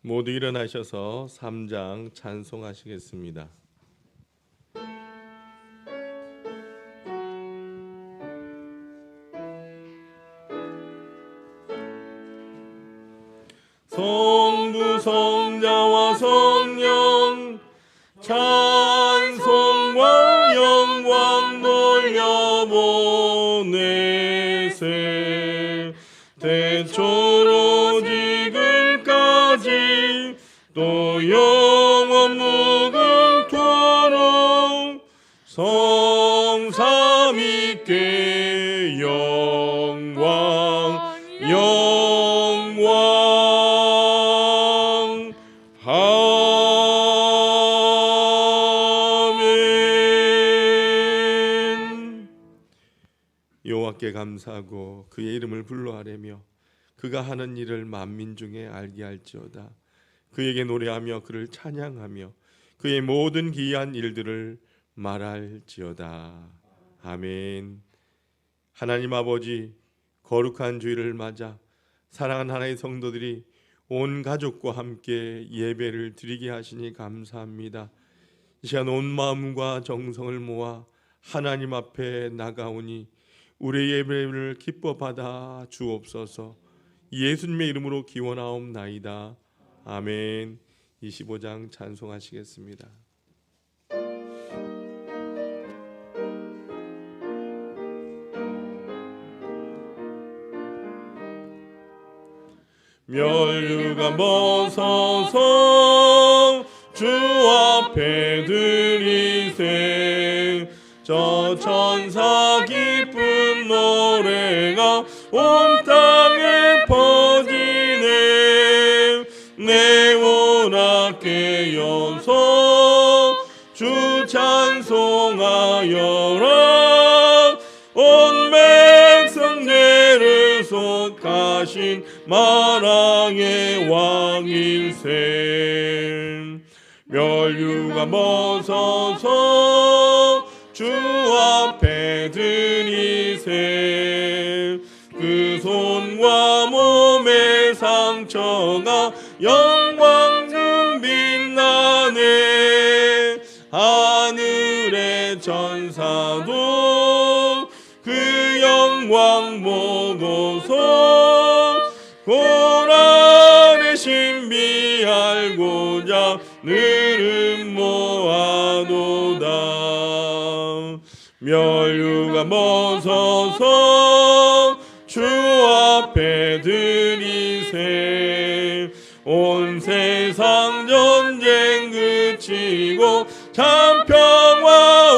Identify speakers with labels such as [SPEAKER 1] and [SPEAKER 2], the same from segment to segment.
[SPEAKER 1] 모두 일어나셔서 3장 찬송하시겠습니다. 성부 성자와 성령 찬송과 영광 돌려보내세 대초로 지금까지 또 영원 무궁토록 성삼위께 영광 아멘. 여호와께 감사하고 그의 이름을 불러하려며 그가 하는 일을 만민 중에 알게 할지어다. 그에게 노래하며 그를 찬양하며 그의 모든 기이한 일들을 말할지어다. 아멘. 하나님 아버지, 거룩한 주일을 맞아 사랑하는 하나님의 성도들이 온 가족과 함께 예배를 드리게 하시니 감사합니다. 이 시간 온 마음과 정성을 모아 하나님 앞에 나가오니 우리의 예배를 기뻐 받아 주옵소서. 예수님의 이름으로 기원하옵나이다. 아멘. 25장 찬송하시겠습니다. 멸류관 벗어서 주 앞에 드리세. 저 천사 기쁜 노래가 온 땅에 퍼지네. 내 원하께 여서 주 찬송하여라. 온 백성 죄를 속하신 만왕의 왕일세. 멸류관 벗어서 주 앞에 드리세. 그 손과 몸의 상처가 영광 중 빛나네. 하늘의 천사도 그 영광 보고서 고난의 신비 알고자 늘은 모아도다. 멸류관 벗어서 주 앞에 드리세. 온 세상 전쟁 그치고 참 평화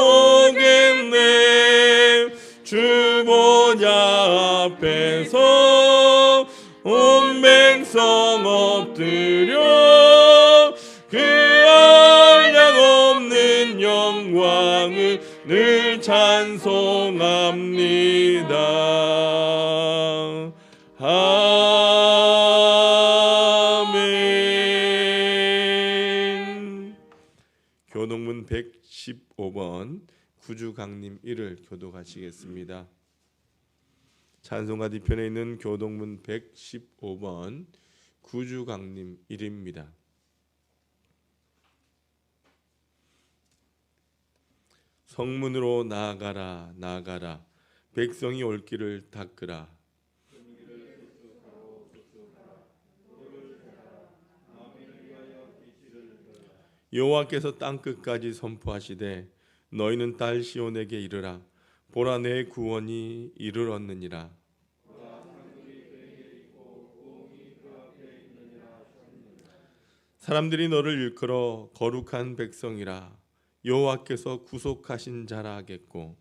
[SPEAKER 1] 오겠네. 주 보좌 앞에서 온 백성 엎드려 그 한량 없는 영광을 늘 찬송합니다. 아멘. 교동문 115번 구주강림 1을 교독하시겠습니다. 찬송가 뒤편에 있는 교동문 115번 구주강림 1입니다. 성문으로 나아가라 나아가라. 백성이 올 길을 닦으라. 여호와께서 땅끝까지 선포하시되 너희는 딸 시온에게 이르라. 보라 내 구원이 이르렀느니라. 사람들이 너를 일컬어 거룩한 백성이라. 여호와께서 구속하신 자라 하겠고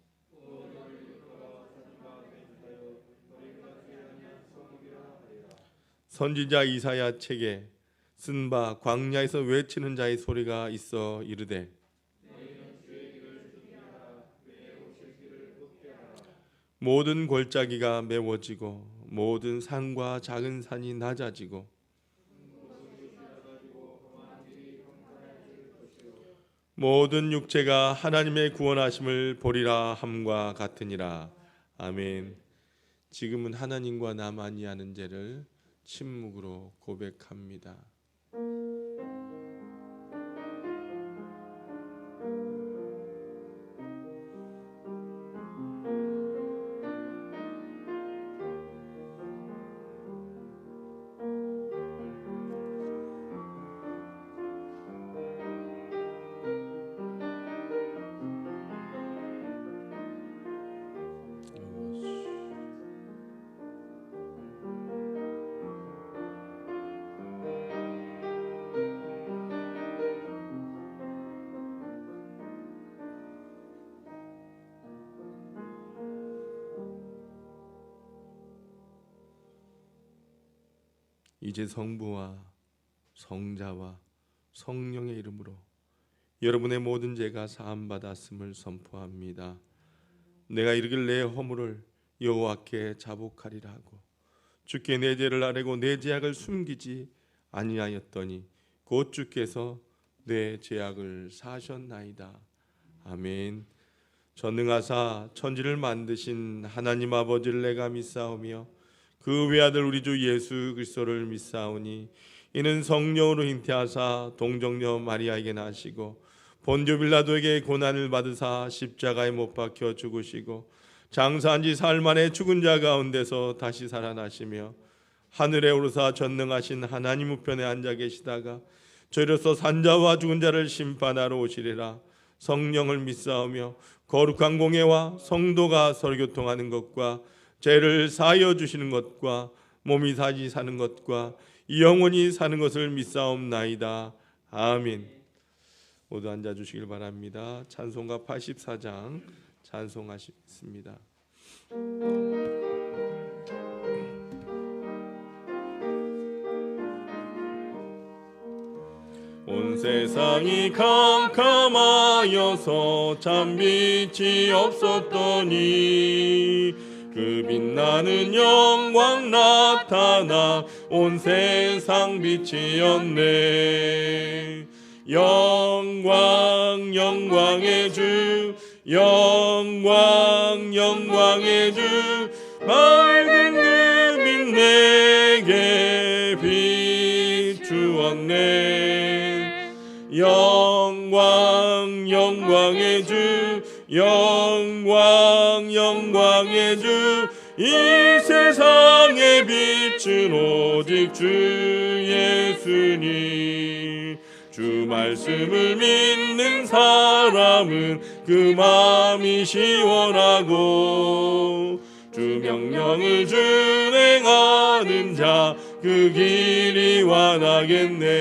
[SPEAKER 1] 선지자 이사야 책에 쓴 바 광야에서 외치는 자의 소리가 있어 이르되 모든 골짜기가 메워지고 모든 산과 작은 산이 낮아지고 모든 육체가 하나님의 구원하심을 보리라 함과 같으니라. 아멘. 지금은 하나님과 나만이 하는 죄를 침묵으로 고백합니다. 이제 성부와 성자와 성령의 이름으로 여러분의 모든 죄가 사함받았음을 선포합니다. 내가 이르길 내 허물을 여호와께 자복하리라 하고 주께 내 죄를 아뢰고 내 죄악을 숨기지 아니하였더니 곧 주께서 내 죄악을 사하셨나이다. 아멘. 전능하사 천지를 만드신 하나님 아버지를 내가 믿사오며 그 외아들 우리 주 예수 그리스도를 믿사오니 이는 성령으로 잉태하사 동정녀 마리아에게 나시고 본디오 빌라도에게 고난을 받으사 십자가에 못 박혀 죽으시고 장사한 지 사흘 만에 죽은 자 가운데서 다시 살아나시며 하늘에 오르사 전능하신 하나님 우편에 앉아 계시다가 저희로서 산자와 죽은 자를 심판하러 오시리라. 성령을 믿사오며 거룩한 공예와 성도가 서로 교통하는 것과 죄를 사하여 주시는 것과 몸이 다시 사는 것과 영원히 사는 것을 믿사옵나이다. 아멘. 모두 앉아주시길 바랍니다. 찬송가 84장 찬송하시겠습니다. 온 세상이 캄캄하여서 참 빛이 없었더니 그 빛나는 영광 나타나 온 세상 빛이었네. 영광 영광의 주 영광 영광의 주 맑은 그 빛 내게 비추었네. 영광 영광의 주 영광 영광의 주 이 세상의 빛은 오직 주 예수님. 주 말씀을 믿는 사람은 그 마음이 시원하고 주 명령을 준행하는 자 그 길이 완하겠네.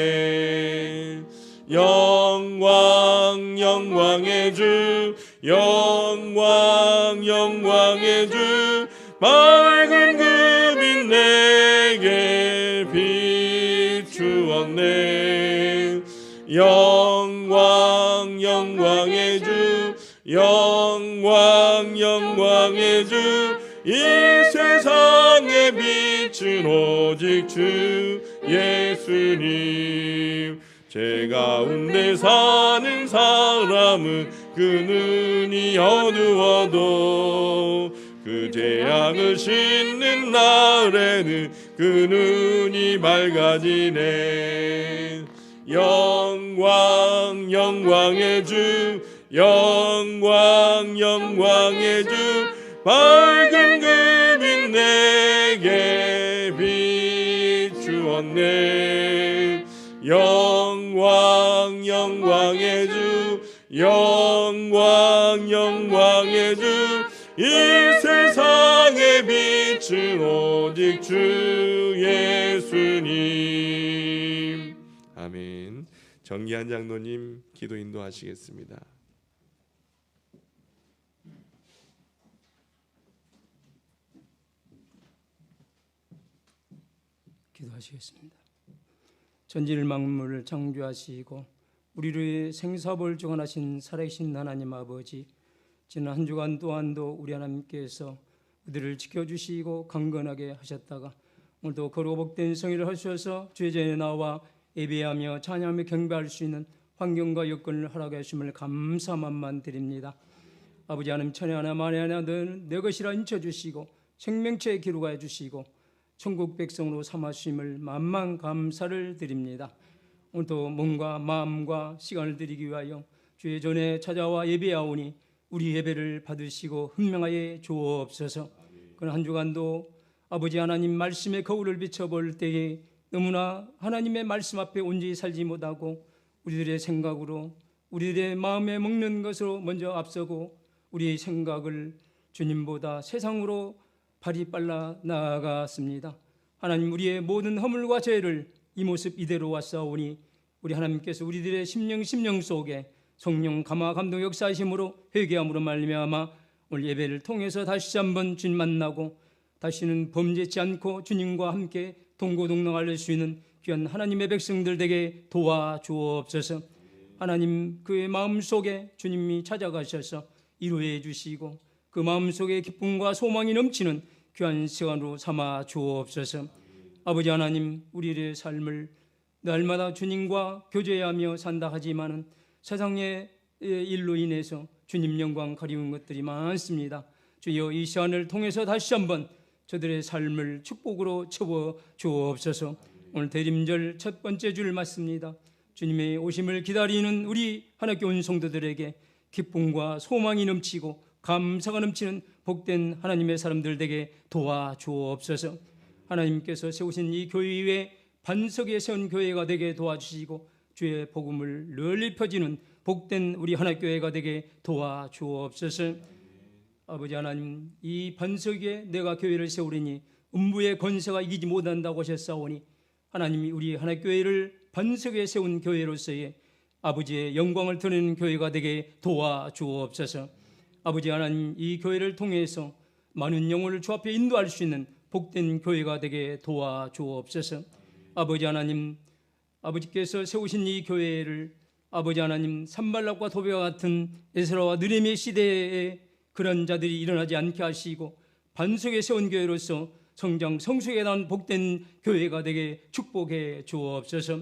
[SPEAKER 1] 영광 영광의 주 영광 영광의 주 맑은 그 빛 내게 비추었네. 영광 영광의 주 영광 영광의 주 이 세상의 빛은 오직 주 예수님. 죄 가운데 사는 사람은 그 눈이 어두워도 그 죄악을 씻는 날에는 그 눈이 밝아지네. 영광 영광의 주 영광 영광의 주 밝은 그 빛 내게 비추었네. 영광 영광의 주 영광 영광의 주 이 세상의 빛은 오직 주 예수님. 아멘. 정기한 장로님 기도 인도하시겠습니다.
[SPEAKER 2] 기도하시겠습니다. 전지를 만물을 창조하시고 우리를 생사벌 주관하신 살아계신 하나님 아버지, 지난 한 주간 또한도 우리 하나님께서 우리를 지켜주시고 강건하게 하셨다가 오늘도 거룩하고 복된 성의를 하셔서 주의 전에 나와 예배하며 찬양하며 경배할 수 있는 환경과 여건을 허락해 주심을 감사만만 드립니다. 아버지 하나님, 천에 하나 만에 하나 내 것이라 인쳐주시고 생명체에 기록하여 주시고 천국 백성으로 삼아주심을 만만 감사를 드립니다. 오늘도 몸과 마음과 시간을 드리기 위하여 주의 전에 찾아와 예배하오니 우리 예배를 받으시고 흥명하여 주옵소서. 그런 한 주간도 아버지 하나님 말씀의 거울을 비춰볼 때에 너무나 하나님의 말씀 앞에 온전히 살지 못하고 우리들의 생각으로 우리들의 마음에 먹는 것으로 먼저 앞서고 우리의 생각을 주님보다 세상으로 발이 빨라 나아갔습니다. 하나님, 우리의 모든 허물과 죄를 이 모습 이대로 왔사오니 우리 하나님께서 우리들의 심령 속에 성령 감화 감동 역사하심으로 회개함으로 말미암아 오늘 예배를 통해서 다시 한번 주님 만나고 다시는 범죄치 않고 주님과 함께 동고동락할 수 있는 귀한 하나님의 백성들 되게 도와주옵소서. 하나님, 그의 마음속에 주님이 찾아가셔서 이루해 주시고 그 마음속에 기쁨과 소망이 넘치는 귀한 시간으로 삼아 주옵소서. 아버지 하나님, 우리의 삶을 날마다 주님과 교제하며 산다 하지만은 세상의 일로 인해서 주님 영광 가리운 것들이 많습니다. 주여, 이 시간을 통해서 다시 한번 저들의 삶을 축복으로 채워 주옵소서. 오늘 대림절 첫 번째 줄 맞습니다. 주님의 오심을 기다리는 우리 하나님께 온 성도들에게 기쁨과 소망이 넘치고 감사가 넘치는 복된 하나님의 사람들 되게 도와주옵소서. 하나님께서 세우신 이 교회 위에 반석에 세운 교회가 되게 도와주시고 주의 복음을 널리 펴지는 복된 우리 하나교회가 되게 도와주옵소서. 아버지 하나님, 이 반석 위에 내가 교회를 세우리니 음부의 권세가 이기지 못한다고 하셨사오니 하나님이 우리 하나교회를 반석 위에 세운 교회로서의 아버지의 영광을 드리는 교회가 되게 도와주옵소서. 아버지 하나님, 이 교회를 통해서 많은 영혼을 주 앞에 인도할 수 있는 복된 교회가 되게 도와주옵소서. 아버지 하나님, 아버지께서 세우신 이 교회를 아버지 하나님, 산발락과 도배와 같은 에스라와 느헤미야 시대에 그런 자들이 일어나지 않게 하시고 반석에 세운 교회로서 성장 성숙에 난 복된 교회가 되게 축복해 주옵소서.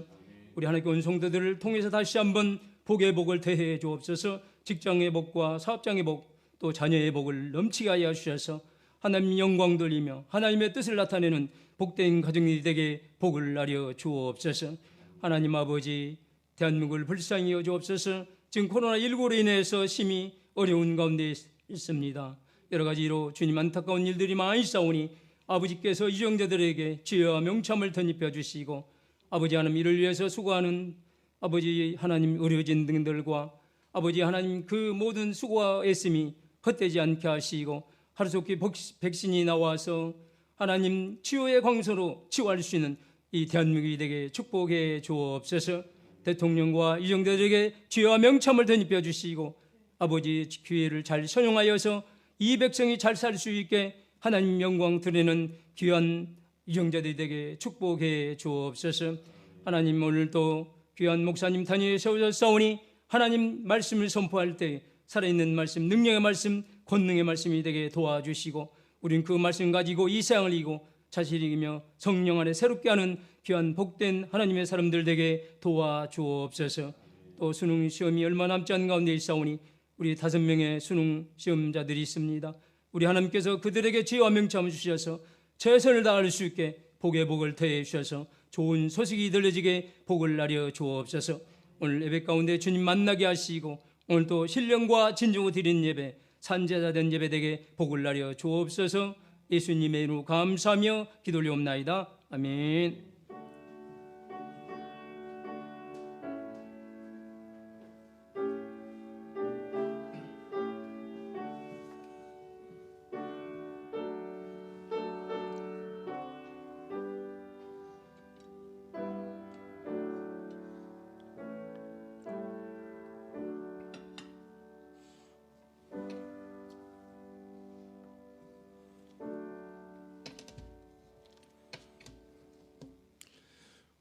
[SPEAKER 2] 우리 하나님께 온 성도들을 통해서 다시 한번 복의 복을 더해 주옵소서. 직장의 복과 사업장의 복, 또 자녀의 복을 넘치게 하여 주셔서 하나님 영광 돌리며 하나님의 뜻을 나타내는 복된 가정이 되게 복을 나려 주옵소서. 하나님 아버지, 대한민국을 불쌍히 여겨 주옵소서. 지금 코로나19로 인해서 심히 어려운 가운데 있습니다. 여러 가지로 주님 안타까운 일들이 많이 있사오니 아버지께서 유정자들에게 지혜와 명참을 덧입혀 주시고 아버지 하나님, 이를 위해서 수고하는 아버지 하나님 의료진 등들과 아버지 하나님 그 모든 수고와 애씀이 헛되지 않게 하시고 하루속히 백신이 나와서 하나님 치유의 광소로 치유할 수 있는 이 대한민국이 되게 축복해 주옵소서. 대통령과 유정자들에게 지혜와 명참을 덧입혀 주시고 아버지 기회를 잘 선용하여서 이 백성이 잘 살 수 있게 하나님 영광 드리는 귀한 유정자들이 되게 축복해 주옵소서. 하나님, 오늘도 귀한 목사님 단위에 세우셨사오니 하나님 말씀을 선포할 때 살아있는 말씀, 능력의 말씀, 권능의 말씀이 되게 도와주시고 우리는 그 말씀 가지고 이 세상을 이기고 자신을 이기며 성령 안에 새롭게 하는 귀한 복된 하나님의 사람들 되게 도와주옵소서. 또 수능 시험이 얼마 남지 않은 가운데 있사오니 우리 5명의 수능 시험자들이 있습니다. 우리 하나님께서 그들에게 지혜와 명참을 주셔서 최선을 다할 수 있게 복의 복을 더해 주셔서 좋은 소식이 들려지게 복을 나려 주옵소서. 오늘 예배 가운데 주님 만나게 하시고 오늘 또 신령과 진정으로 드리는 예배, 산제자된 예배 되게 복을 나려 주옵소서. 예수님의 이름으로 감사하며 기도 올리옵나이다. 아멘.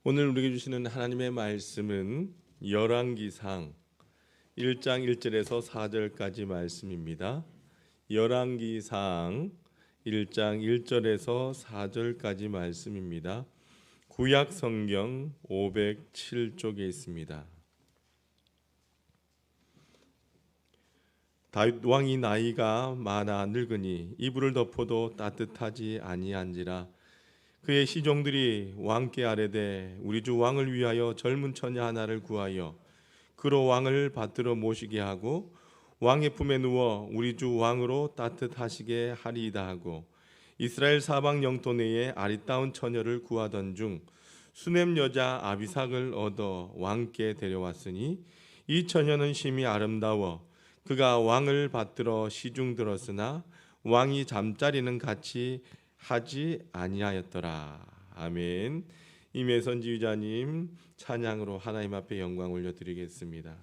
[SPEAKER 1] 오늘 우리에게 주시는 하나님의 말씀은 열왕기상 1장 1절에서 4절까지 말씀입니다. 열왕기상 1장 1절에서 4절까지 말씀입니다. 구약 성경 507쪽에 있습니다. 다윗 왕이 나이가 많아 늙으니 이불을 덮어도 따뜻하지 아니한지라. 그의 시종들이 왕께 아뢰되 우리 주 왕을 위하여 젊은 처녀 하나를 구하여 그로 왕을 받들어 모시게 하고 왕의 품에 누워 우리 주 왕으로 따뜻하시게 하리이다 하고 이스라엘 사방 영토 내에 아리따운 처녀를 구하던 중 수넴 여자 아비삭을 얻어 왕께 데려왔으니 이 처녀는 심히 아름다워 그가 왕을 받들어 시중 들었으나 왕이 잠자리는 같이 하지 아니하였더라. 아멘. 임혜선 지휘자님 찬양으로 하나님 앞에 영광 올려드리겠습니다.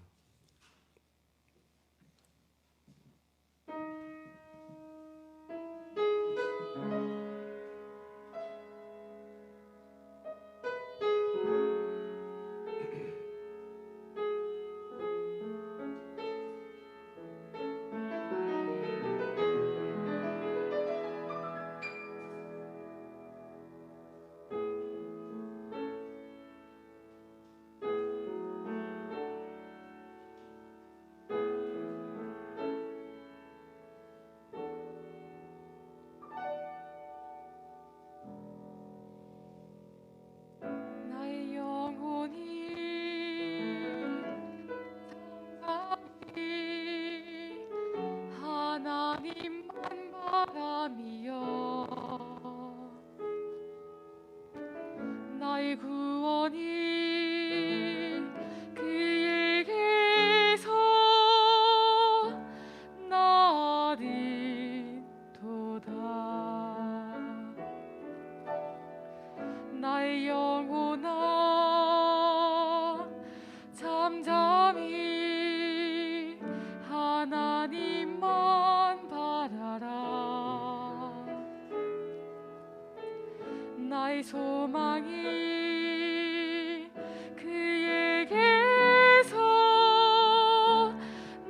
[SPEAKER 3] 사람이여 나의 구원이 그에게서 나리도다 나의 영혼아 잠잠히 하나님만 바라라 나의 소망이 그에게서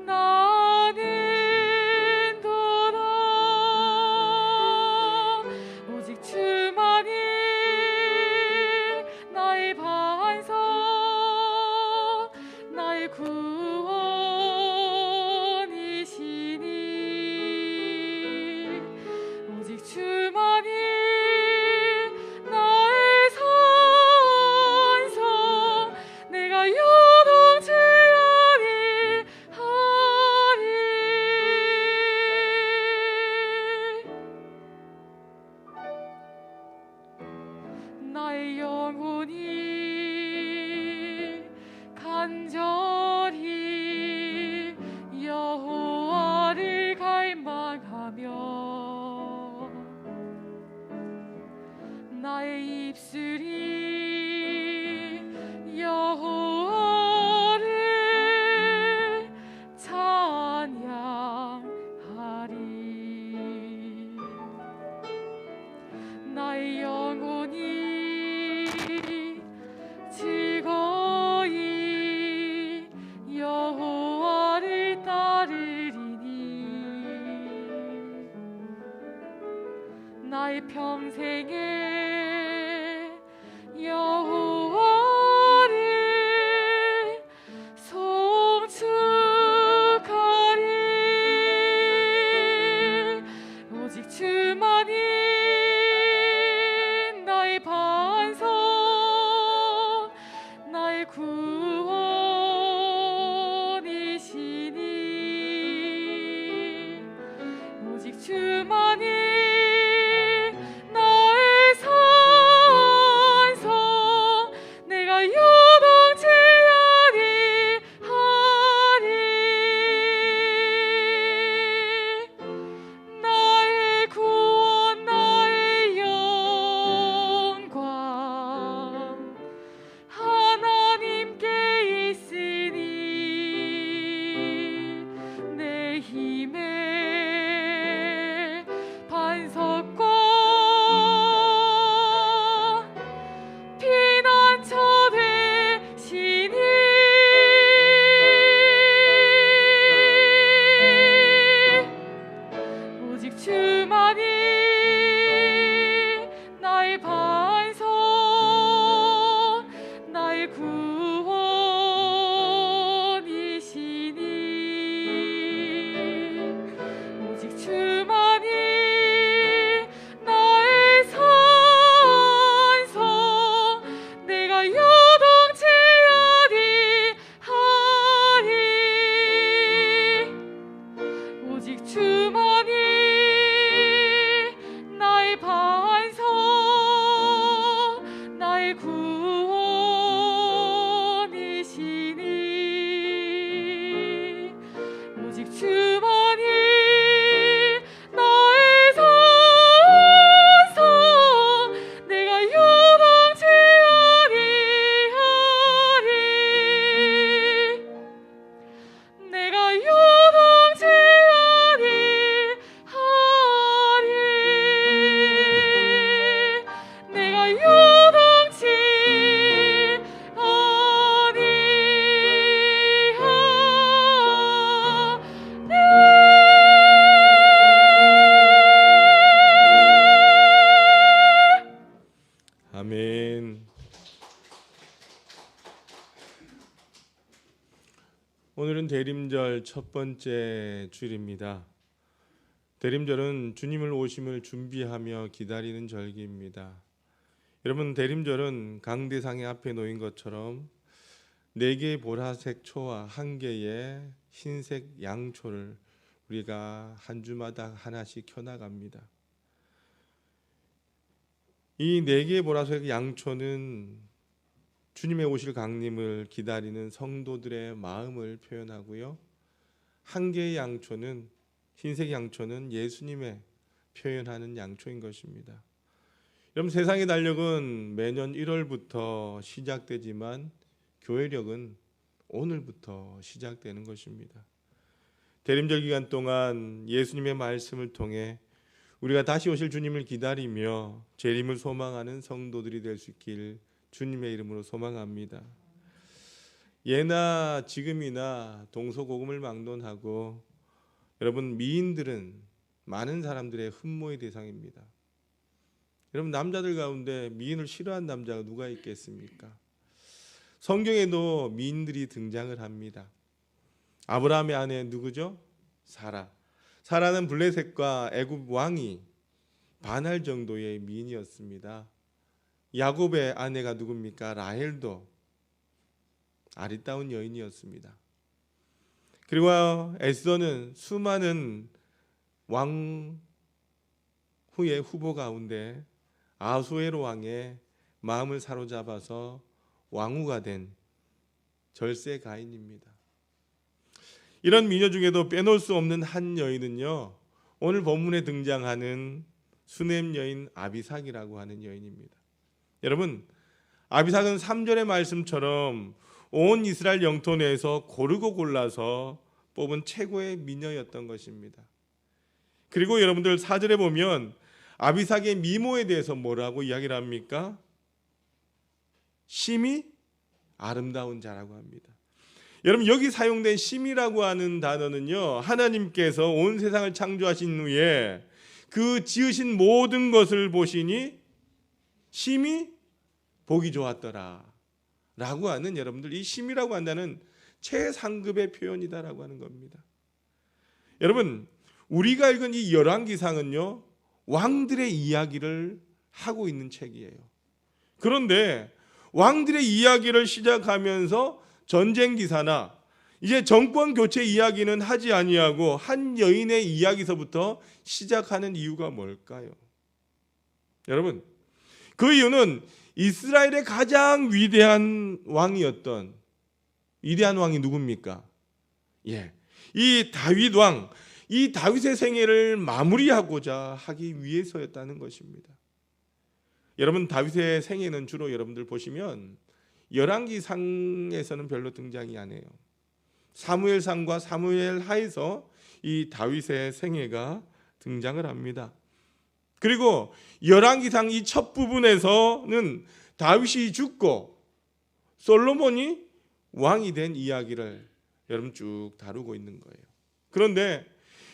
[SPEAKER 3] 나는도다 오직 주만이 나의 반석 나의 구원이시니 오직 주만이 나의 산성 내가 요동치 아니하리 나의 영혼이 간절히 여호와를 갈망하며 나의 입술이 여호와를 찬양하리 나의 영혼이 즐거이 여호와를 따르리니 나의 평생에 여호와를 송축하리 오직 주만이 나의 반석 나의 구원이시니 오직 주만이 나의 산성 내가 요동치 아니하리 나의 구원 나의 영광 하나님께 있으니 내 힘의 반석과 피난처 되시니 오직 주만이 나의 반석 나의 구원이시니 오직 주만이 나의 산성 내가 요동치 아니하리 오직 주만이 나의 반석 나의 구원이시니 오직 주만이 나의 산성 내가 요동치 아니하리 내가 요동치 아니하리 내가 요동치 아니하리
[SPEAKER 1] 아멘. 오늘은 대림절 첫 번째 주일입니다. 대림절은 주님을 오심을 준비하며 기다리는 절기입니다. 여러분, 대림절은 강대상의 앞에 놓인 것처럼 4개의 보라색 초와 1개의 흰색 양초를 우리가 한 주마다 하나씩 켜나갑니다. 이 4개의 보라색 양초는 주님의 오실 강림을 기다리는 성도들의 마음을 표현하고요. 1개의 양초는, 흰색 양초는 예수님의 표현하는 양초인 것입니다. 여러분, 세상의 달력은 매년 1월부터 시작되지만 교회력은 오늘부터 시작되는 것입니다. 대림절 기간 동안 예수님의 말씀을 통해 우리가 다시 오실 주님을 기다리며 재림을 소망하는 성도들이 될 수 있길 주님의 이름으로 소망합니다. 예나 지금이나 동서고금을 막론하고 여러분, 미인들은 많은 사람들의 흠모의 대상입니다. 여러분, 남자들 가운데 미인을 싫어하는 남자가 누가 있겠습니까? 성경에도 미인들이 등장을 합니다. 아브라함의 아내 누구죠? 사라. 사라는 블레셋과 애굽 왕이 반할 정도의 미인이었습니다. 야곱의 아내가 누굽니까? 라헬도 아리따운 여인이었습니다. 그리고 에스더는 수많은 왕 후의 후보 가운데 아수에로 왕의 마음을 사로잡아서 왕후가 된 절세 가인입니다. 이런 미녀 중에도 빼놓을 수 없는 한 여인은요, 오늘 본문에 등장하는 수넴 여인 아비삭이라고 하는 여인입니다. 여러분, 아비삭은 3절의 말씀처럼 온 이스라엘 영토 내에서 고르고 골라서 뽑은 최고의 미녀였던 것입니다. 그리고 여러분들 4절에 보면 아비삭의 미모에 대해서 뭐라고 이야기를 합니까? 심히 아름다운 자라고 합니다. 여러분, 여기 사용된 심이라고 하는 단어는요, 하나님께서 온 세상을 창조하신 후에 그 지으신 모든 것을 보시니 심히 보기 좋았더라 라고 하는, 여러분들, 이 심이라고 한다는 최상급의 표현이다라고 하는 겁니다. 여러분, 우리가 읽은 이 열왕기상은요, 왕들의 이야기를 하고 있는 책이에요. 그런데 왕들의 이야기를 시작하면서 전쟁 기사나 이제 정권 교체 이야기는 하지 아니하고 한 여인의 이야기서부터 시작하는 이유가 뭘까요? 여러분, 그 이유는 이스라엘의 가장 위대한 왕이었던, 위대한 왕이 누굽니까? 이 다윗 왕, 이 다윗의 생애를 마무리하고자 하기 위해서였다는 것입니다. 여러분, 다윗의 생애는 주로 여러분들 보시면 열왕기상에서는 별로 등장이 안 해요. 사무엘상과 사무엘하에서 이 다윗의 생애가 등장을 합니다. 그리고 열왕기상 이 첫 부분에서는 다윗이 죽고 솔로몬이 왕이 된 이야기를 여러분 쭉 다루고 있는 거예요. 그런데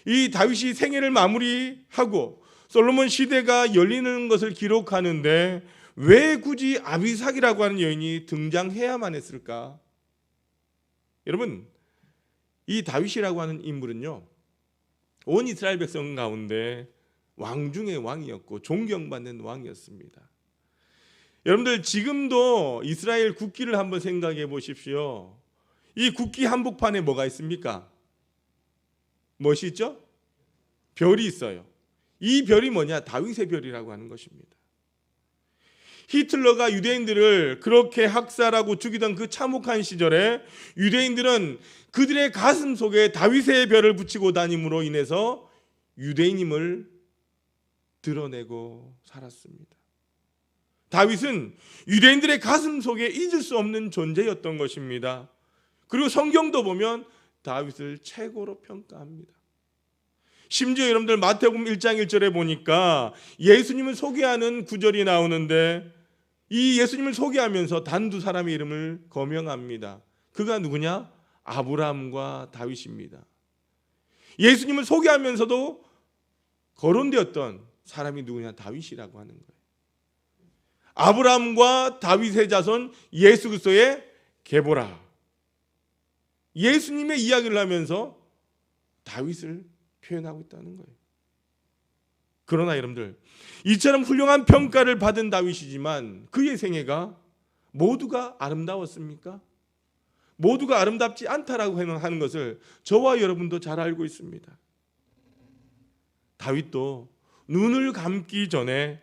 [SPEAKER 1] 이 다윗이 생애를 마무리하고 솔로몬 시대가 열리는 것을 기록하는데 왜 굳이 아비삭이라고 하는 여인이 등장해야만 했을까? 여러분, 이 다윗이라고 하는 인물은요, 온 이스라엘 백성 가운데 왕 중의 왕이었고 존경받는 왕이었습니다. 여러분들, 지금도 이스라엘 국기를 한번 생각해 보십시오. 이 국기 한복판에 뭐가 있습니까? 무엇이 있죠? 별이 있어요. 이 별이 뭐냐? 다윗의 별이라고 하는 것입니다. 히틀러가 유대인들을 그렇게 학살하고 죽이던 그 참혹한 시절에 유대인들은 그들의 가슴 속에 다윗의 별을 붙이고 다님으로 인해서 유대인임을 드러내고 살았습니다. 다윗은 유대인들의 가슴 속에 잊을 수 없는 존재였던 것입니다. 그리고 성경도 보면 다윗을 최고로 평가합니다. 심지어 여러분들 마태복음 1장 1절에 보니까 예수님을 소개하는 구절이 나오는데 이 예수님을 소개하면서 단 두 사람의 이름을 거명합니다. 그가 누구냐? 아브라함과 다윗입니다. 예수님을 소개하면서도 거론되었던 사람이 누구냐? 다윗이라고 하는 거예요. 아브라함과 다윗의 자손 예수 그리스도의 계보라. 예수님의 이야기를 하면서 다윗을 표현하고 있다는 거예요. 그러나 여러분들, 이처럼 훌륭한 평가를 받은 다윗이지만 그의 생애가 모두가 아름다웠습니까? 모두가 아름답지 않다라고 하는 것을 저와 여러분도 잘 알고 있습니다. 다윗도 눈을 감기 전에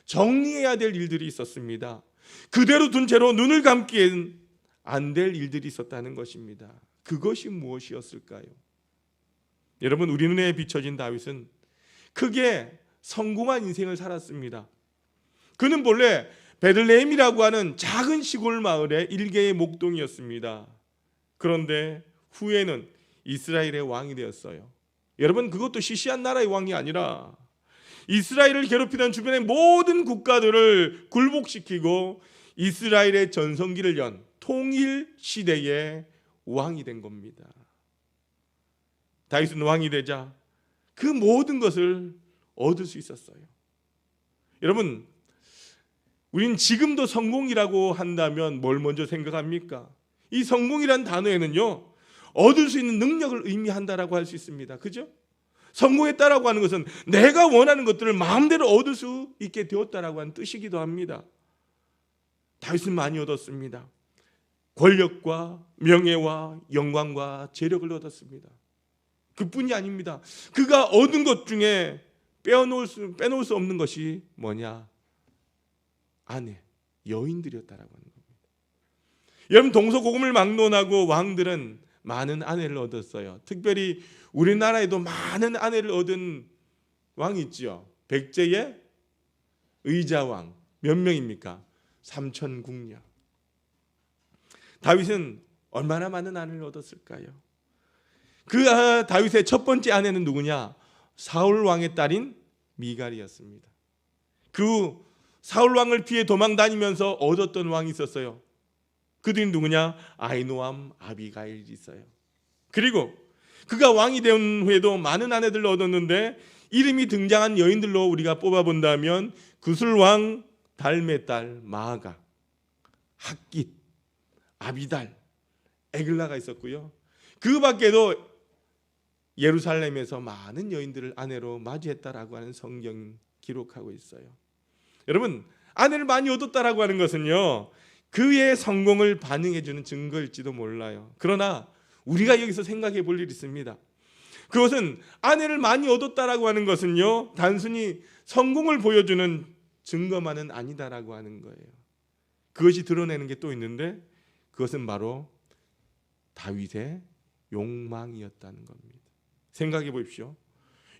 [SPEAKER 1] 정리해야 될 일들이 있었습니다. 그대로 둔 채로 눈을 감기엔 안 될 일들이 있었다는 것입니다. 그것이 무엇이었을까요? 여러분, 우리 눈에 비춰진 다윗은 크게 성공한 인생을 살았습니다. 그는 본래 베들레헴이라고 하는 작은 시골 마을의 일개의 목동이었습니다. 그런데 후에는 이스라엘의 왕이 되었어요. 여러분, 그것도 시시한 나라의 왕이 아니라 이스라엘을 괴롭히던 주변의 모든 국가들을 굴복시키고 이스라엘의 전성기를 연 통일 시대의 왕이 된 겁니다. 다윗은 왕이 되자 그 모든 것을 얻을 수 있었어요. 여러분, 우린 지금도 성공이라고 한다면 뭘 먼저 생각합니까? 이 성공이란 단어에는요, 얻을 수 있는 능력을 의미한다라고 할 수 있습니다. 그죠? 성공했다라고 하는 것은 내가 원하는 것들을 마음대로 얻을 수 있게 되었다라고 하는 뜻이기도 합니다. 다윗은 많이 얻었습니다. 권력과 명예와 영광과 재력을 얻었습니다. 그뿐이 아닙니다. 그가 얻은 것 중에 빼놓을 수 없는 것이 뭐냐? 아내, 여인들이었다라고 하는 겁니다. 여러분, 동서고금을 막론하고 왕들은 많은 아내를 얻었어요. 특별히 우리나라에도 많은 아내를 얻은 왕이 있죠. 백제의 의자왕 몇 명입니까? 3,000궁녀. 다윗은 얼마나 많은 아내를 얻었을까요? 다윗의 첫 번째 아내는 누구냐? 사울 왕의 딸인 미갈이었습니다. 그 사울 왕을 피해 도망 다니면서 얻었던 왕이 있었어요. 그들이 누구냐? 아히노암, 아비가일이 있어요. 그리고 그가 왕이 된 후에도 많은 아내들을 얻었는데 이름이 등장한 여인들로 우리가 뽑아본다면 구슬왕 달메 딸 마아가, 핫깃, 아비달, 에글라가 있었고요. 그 밖에도 예루살렘에서 많은 여인들을 아내로 맞이했다라고 하는 성경 기록하고 있어요. 여러분, 아내를 많이 얻었다라고 하는 것은요, 그의 성공을 반영해주는 증거일지도 몰라요. 그러나 우리가 여기서 생각해 볼 일이 있습니다. 그것은 아내를 많이 얻었다라고 하는 것은요, 단순히 성공을 보여주는 증거만은 아니다라고 하는 거예요. 그것이 드러내는 게 또 있는데 그것은 바로 다윗의 욕망이었다는 겁니다. 생각해 보십시오.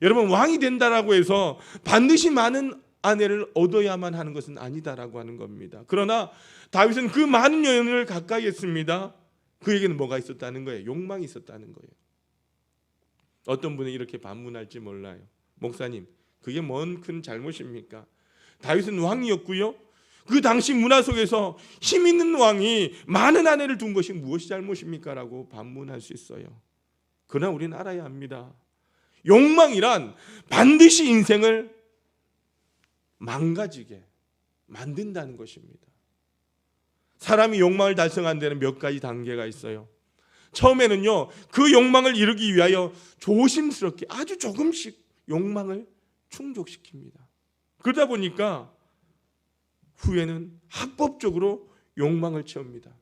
[SPEAKER 1] 여러분, 왕이 된다라고 해서 반드시 많은 아내를 얻어야만 하는 것은 아니다라고 하는 겁니다. 그러나 다윗은 그 많은 여인을 가까이 했습니다. 그에게는 뭐가 있었다는 거예요? 욕망이 있었다는 거예요. 어떤 분은 이렇게 반문할지 몰라요. 목사님, 그게 뭔 큰 잘못입니까? 다윗은 왕이었고요, 그 당시 문화 속에서 힘 있는 왕이 많은 아내를 둔 것이 무엇이 잘못입니까? 라고 반문할 수 있어요. 그러나 우리는 알아야 합니다. 욕망이란 반드시 인생을 망가지게 만든다는 것입니다. 사람이 욕망을 달성하는 데는 몇 가지 단계가 있어요. 처음에는요, 그 욕망을 이루기 위하여 조심스럽게 아주 조금씩 욕망을 충족시킵니다. 그러다 보니까 후에는 합법적으로 욕망을 채웁니다.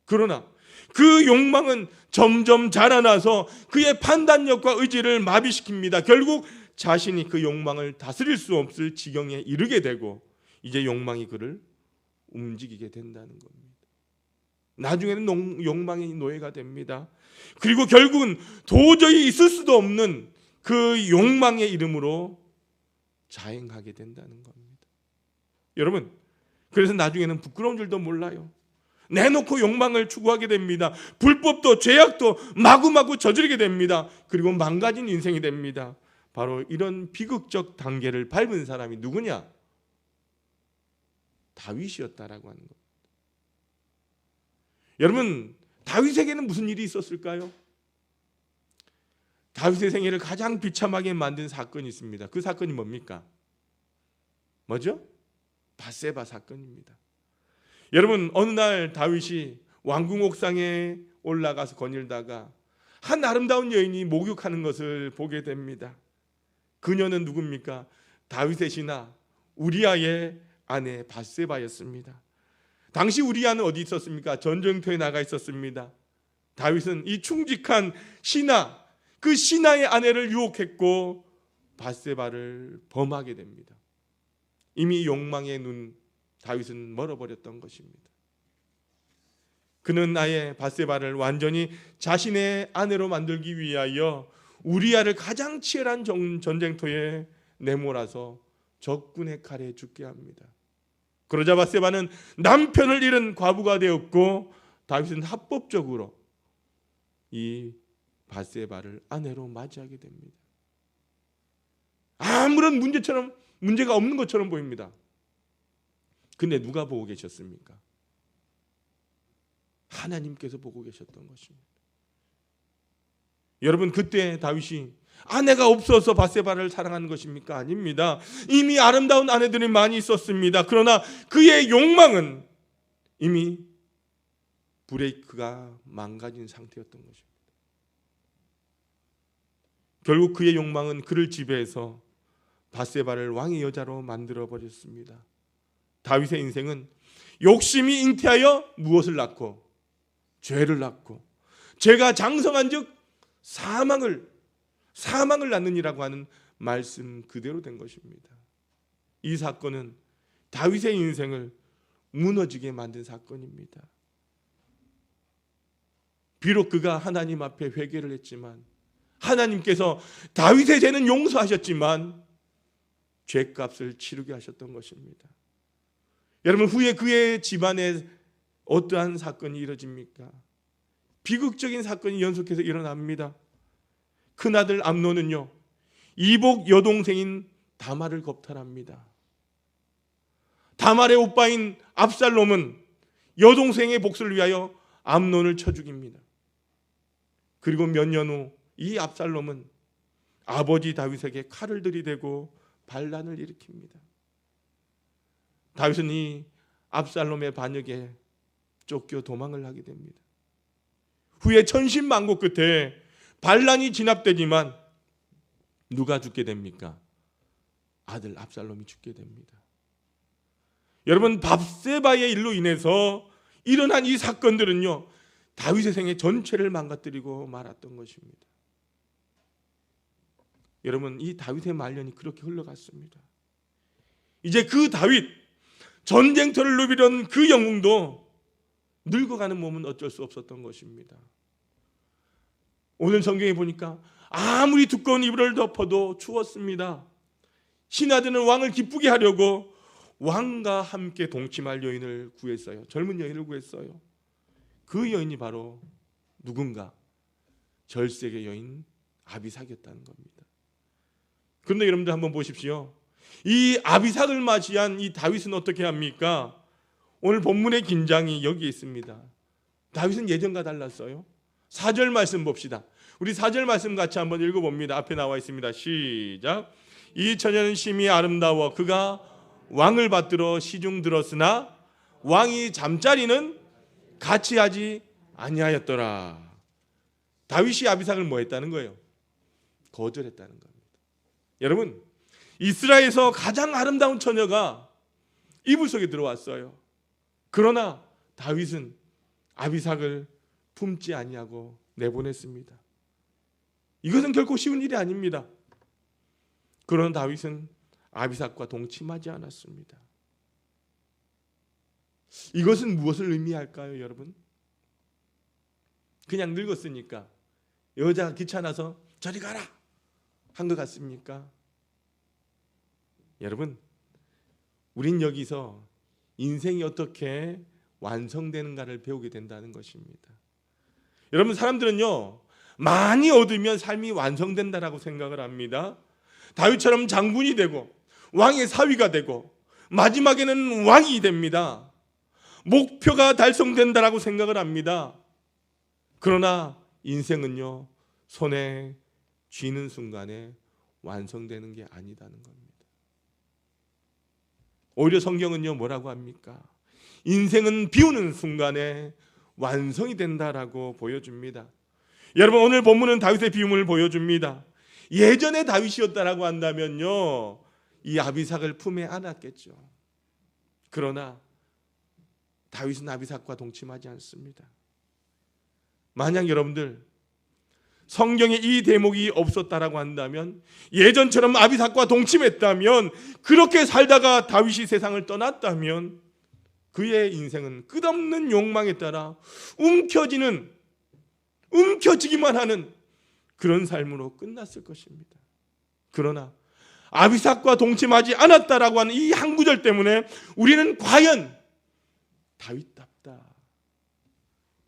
[SPEAKER 1] 그러나 그 욕망은 점점 자라나서 그의 판단력과 의지를 마비시킵니다. 결국 자신이 그 욕망을 다스릴 수 없을 지경에 이르게 되고 이제 욕망이 그를 움직이게 된다는 겁니다. 나중에는 욕망의 노예가 됩니다. 그리고 결국은 도저히 있을 수도 없는 그 욕망의 이름으로 자행하게 된다는 겁니다. 여러분, 그래서 나중에는 부끄러운 줄도 몰라요. 내놓고 욕망을 추구하게 됩니다. 불법도 죄악도 마구마구 저지르게 됩니다. 그리고 망가진 인생이 됩니다. 바로 이런 비극적 단계를 밟은 사람이 누구냐? 다윗이었다라고 하는 겁니다. 여러분, 다윗에게는 무슨 일이 있었을까요? 다윗의 생애를 가장 비참하게 만든 사건이 있습니다. 그 사건이 뭡니까? 뭐죠? 밧세바 사건입니다. 여러분, 어느 날 다윗이 왕궁 옥상에 올라가서 거닐다가 한 아름다운 여인이 목욕하는 것을 보게 됩니다. 그녀는 누굽니까? 다윗의 신하 우리아의 아내 밧세바였습니다. 당시 우리아는 어디 있었습니까? 전쟁터에 나가 있었습니다. 다윗은 이 충직한 신하, 그 신하의 아내를 유혹했고 밧세바를 범하게 됩니다. 이미 욕망의 눈 다윗은 멀어버렸던 것입니다. 그는 아예 밧세바를 완전히 자신의 아내로 만들기 위하여 우리아를 가장 치열한 전쟁터에 내몰아서 적군의 칼에 죽게 합니다. 그러자 밧세바는 남편을 잃은 과부가 되었고 다윗은 합법적으로 이 밧세바를 아내로 맞이하게 됩니다. 아무런 문제가 없는 것처럼 보입니다. 근데 누가 보고 계셨습니까? 하나님께서 보고 계셨던 것입니다. 여러분, 그때 다윗이 아내가 없어서 밧세바를 사랑하는 것입니까? 아닙니다. 이미 아름다운 아내들이 많이 있었습니다. 그러나 그의 욕망은 이미 브레이크가 망가진 상태였던 것입니다. 결국 그의 욕망은 그를 지배해서 밧세바를 왕의 여자로 만들어 버렸습니다. 다윗의 인생은 욕심이 잉태하여 무엇을 낳고 죄를 낳고 죄가 장성한즉 사망을 낳느니라고 하는 말씀 그대로 된 것입니다. 이 사건은 다윗의 인생을 무너지게 만든 사건입니다. 비록 그가 하나님 앞에 회개를 했지만 하나님께서 다윗의 죄는 용서하셨지만 죄값을 치르게 하셨던 것입니다. 여러분, 후에 그의 집안에 어떠한 사건이 이뤄집니까? 비극적인 사건이 연속해서 일어납니다. 큰아들 암논은요, 이복 여동생인 다말을 겁탈합니다. 다말의 오빠인 압살롬은 여동생의 복수를 위하여 암논을 쳐 죽입니다. 그리고 몇 년 후 이 압살롬은 아버지 다윗에게 칼을 들이대고 반란을 일으킵니다. 다윗은 이 압살롬의 반역에 쫓겨 도망을 하게 됩니다. 후에 천신만고 끝에 반란이 진압되지만 누가 죽게 됩니까? 아들 압살롬이 죽게 됩니다. 여러분, 밧세바의 일로 인해서 일어난 이 사건들은요, 다윗의 생애 전체를 망가뜨리고 말았던 것입니다. 여러분, 이 다윗의 말년이 그렇게 흘러갔습니다. 이제 그 다윗, 전쟁터를 누비던 그 영웅도 늙어가는 몸은 어쩔 수 없었던 것입니다. 오늘 성경에 보니까 아무리 두꺼운 이불을 덮어도 추웠습니다. 신하들은 왕을 기쁘게 하려고 왕과 함께 동침할 여인을 구했어요. 젊은 여인을 구했어요. 그 여인이 바로 누군가? 절색의 여인 아비삭이었다는 겁니다. 그런데 여러분들 한번 보십시오. 이 아비삭을 맞이한 이 다윗은 어떻게 합니까? 오늘 본문의 긴장이 여기에 있습니다. 다윗은 예전과 달랐어요. 4절 말씀 봅시다. 우리 4절 말씀 같이 한번 읽어봅니다. 앞에 나와 있습니다. 시작. 이 처녀는 심히 아름다워 그가 왕을 받들어 시중 들었으나 왕이 잠자리는 같이 하지 아니하였더라. 다윗이 아비삭을 뭐 했다는 거예요? 거절했다는 겁니다. 여러분, 이스라엘에서 가장 아름다운 처녀가 이불 속에 들어왔어요. 그러나 다윗은 아비삭을 품지 아니하고 내보냈습니다. 이것은 결코 쉬운 일이 아닙니다. 그러나 다윗은 아비삭과 동침하지 않았습니다. 이것은 무엇을 의미할까요, 여러분? 그냥 늙었으니까 여자가 귀찮아서 저리 가라 한 것 같습니까? 여러분, 우린 여기서 인생이 어떻게 완성되는가를 배우게 된다는 것입니다. 여러분, 사람들은요, 많이 얻으면 삶이 완성된다라고 생각을 합니다. 다윗처럼 장군이 되고 왕의 사위가 되고 마지막에는 왕이 됩니다. 목표가 달성된다라고 생각을 합니다. 그러나 인생은요, 손에 쥐는 순간에 완성되는 게 아니다는 겁니다. 오히려 성경은요, 뭐라고 합니까? 인생은 비우는 순간에 완성이 된다라고 보여줍니다. 여러분, 오늘 본문은 다윗의 비움을 보여줍니다. 예전에 다윗이었다라고 한다면요, 이 아비삭을 품에 안았겠죠. 그러나 다윗은 아비삭과 동침하지 않습니다. 만약 여러분들 성경에 이 대목이 없었다라고 한다면, 예전처럼 아비삭과 동침했다면, 그렇게 살다가 다윗이 세상을 떠났다면 그의 인생은 끝없는 욕망에 따라 움켜쥐기만 하는 그런 삶으로 끝났을 것입니다. 그러나 아비삭과 동침하지 않았다라고 하는 이 한 구절 때문에 우리는 과연 다윗답다,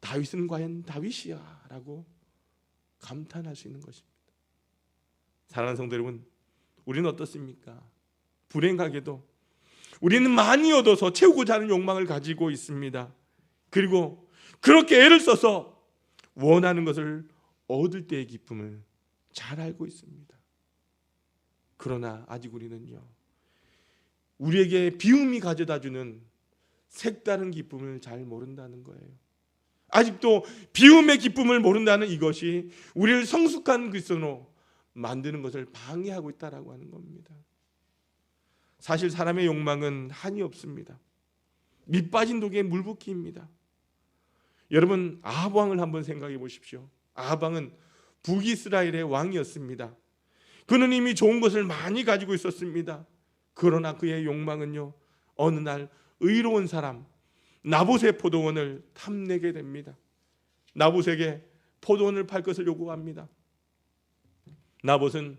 [SPEAKER 1] 다윗은 과연 다윗이야 라고 감탄할 수 있는 것입니다. 사랑하는 성도 여러분, 우리는 어떻습니까? 불행하게도 우리는 많이 얻어서 채우고자 하는 욕망을 가지고 있습니다. 그리고 그렇게 애를 써서 원하는 것을 얻을 때의 기쁨을 잘 알고 있습니다. 그러나 아직 우리는요, 우리에게 비움이 가져다주는 색다른 기쁨을 잘 모른다는 거예요. 아직도 비움의 기쁨을 모른다는 이것이 우리를 성숙한 그리스도로 만드는 것을 방해하고 있다라고 하는 겁니다. 사실 사람의 욕망은 한이 없습니다. 밑 빠진 독에 물 붓기입니다. 여러분, 아합 왕을 한번 생각해 보십시오. 아합 왕은 북이스라엘의 왕이었습니다. 그는 이미 좋은 것을 많이 가지고 있었습니다. 그러나 그의 욕망은요, 어느 날 의로운 사람 나봇의 포도원을 탐내게 됩니다. 나봇에게 포도원을 팔 것을 요구합니다. 나봇은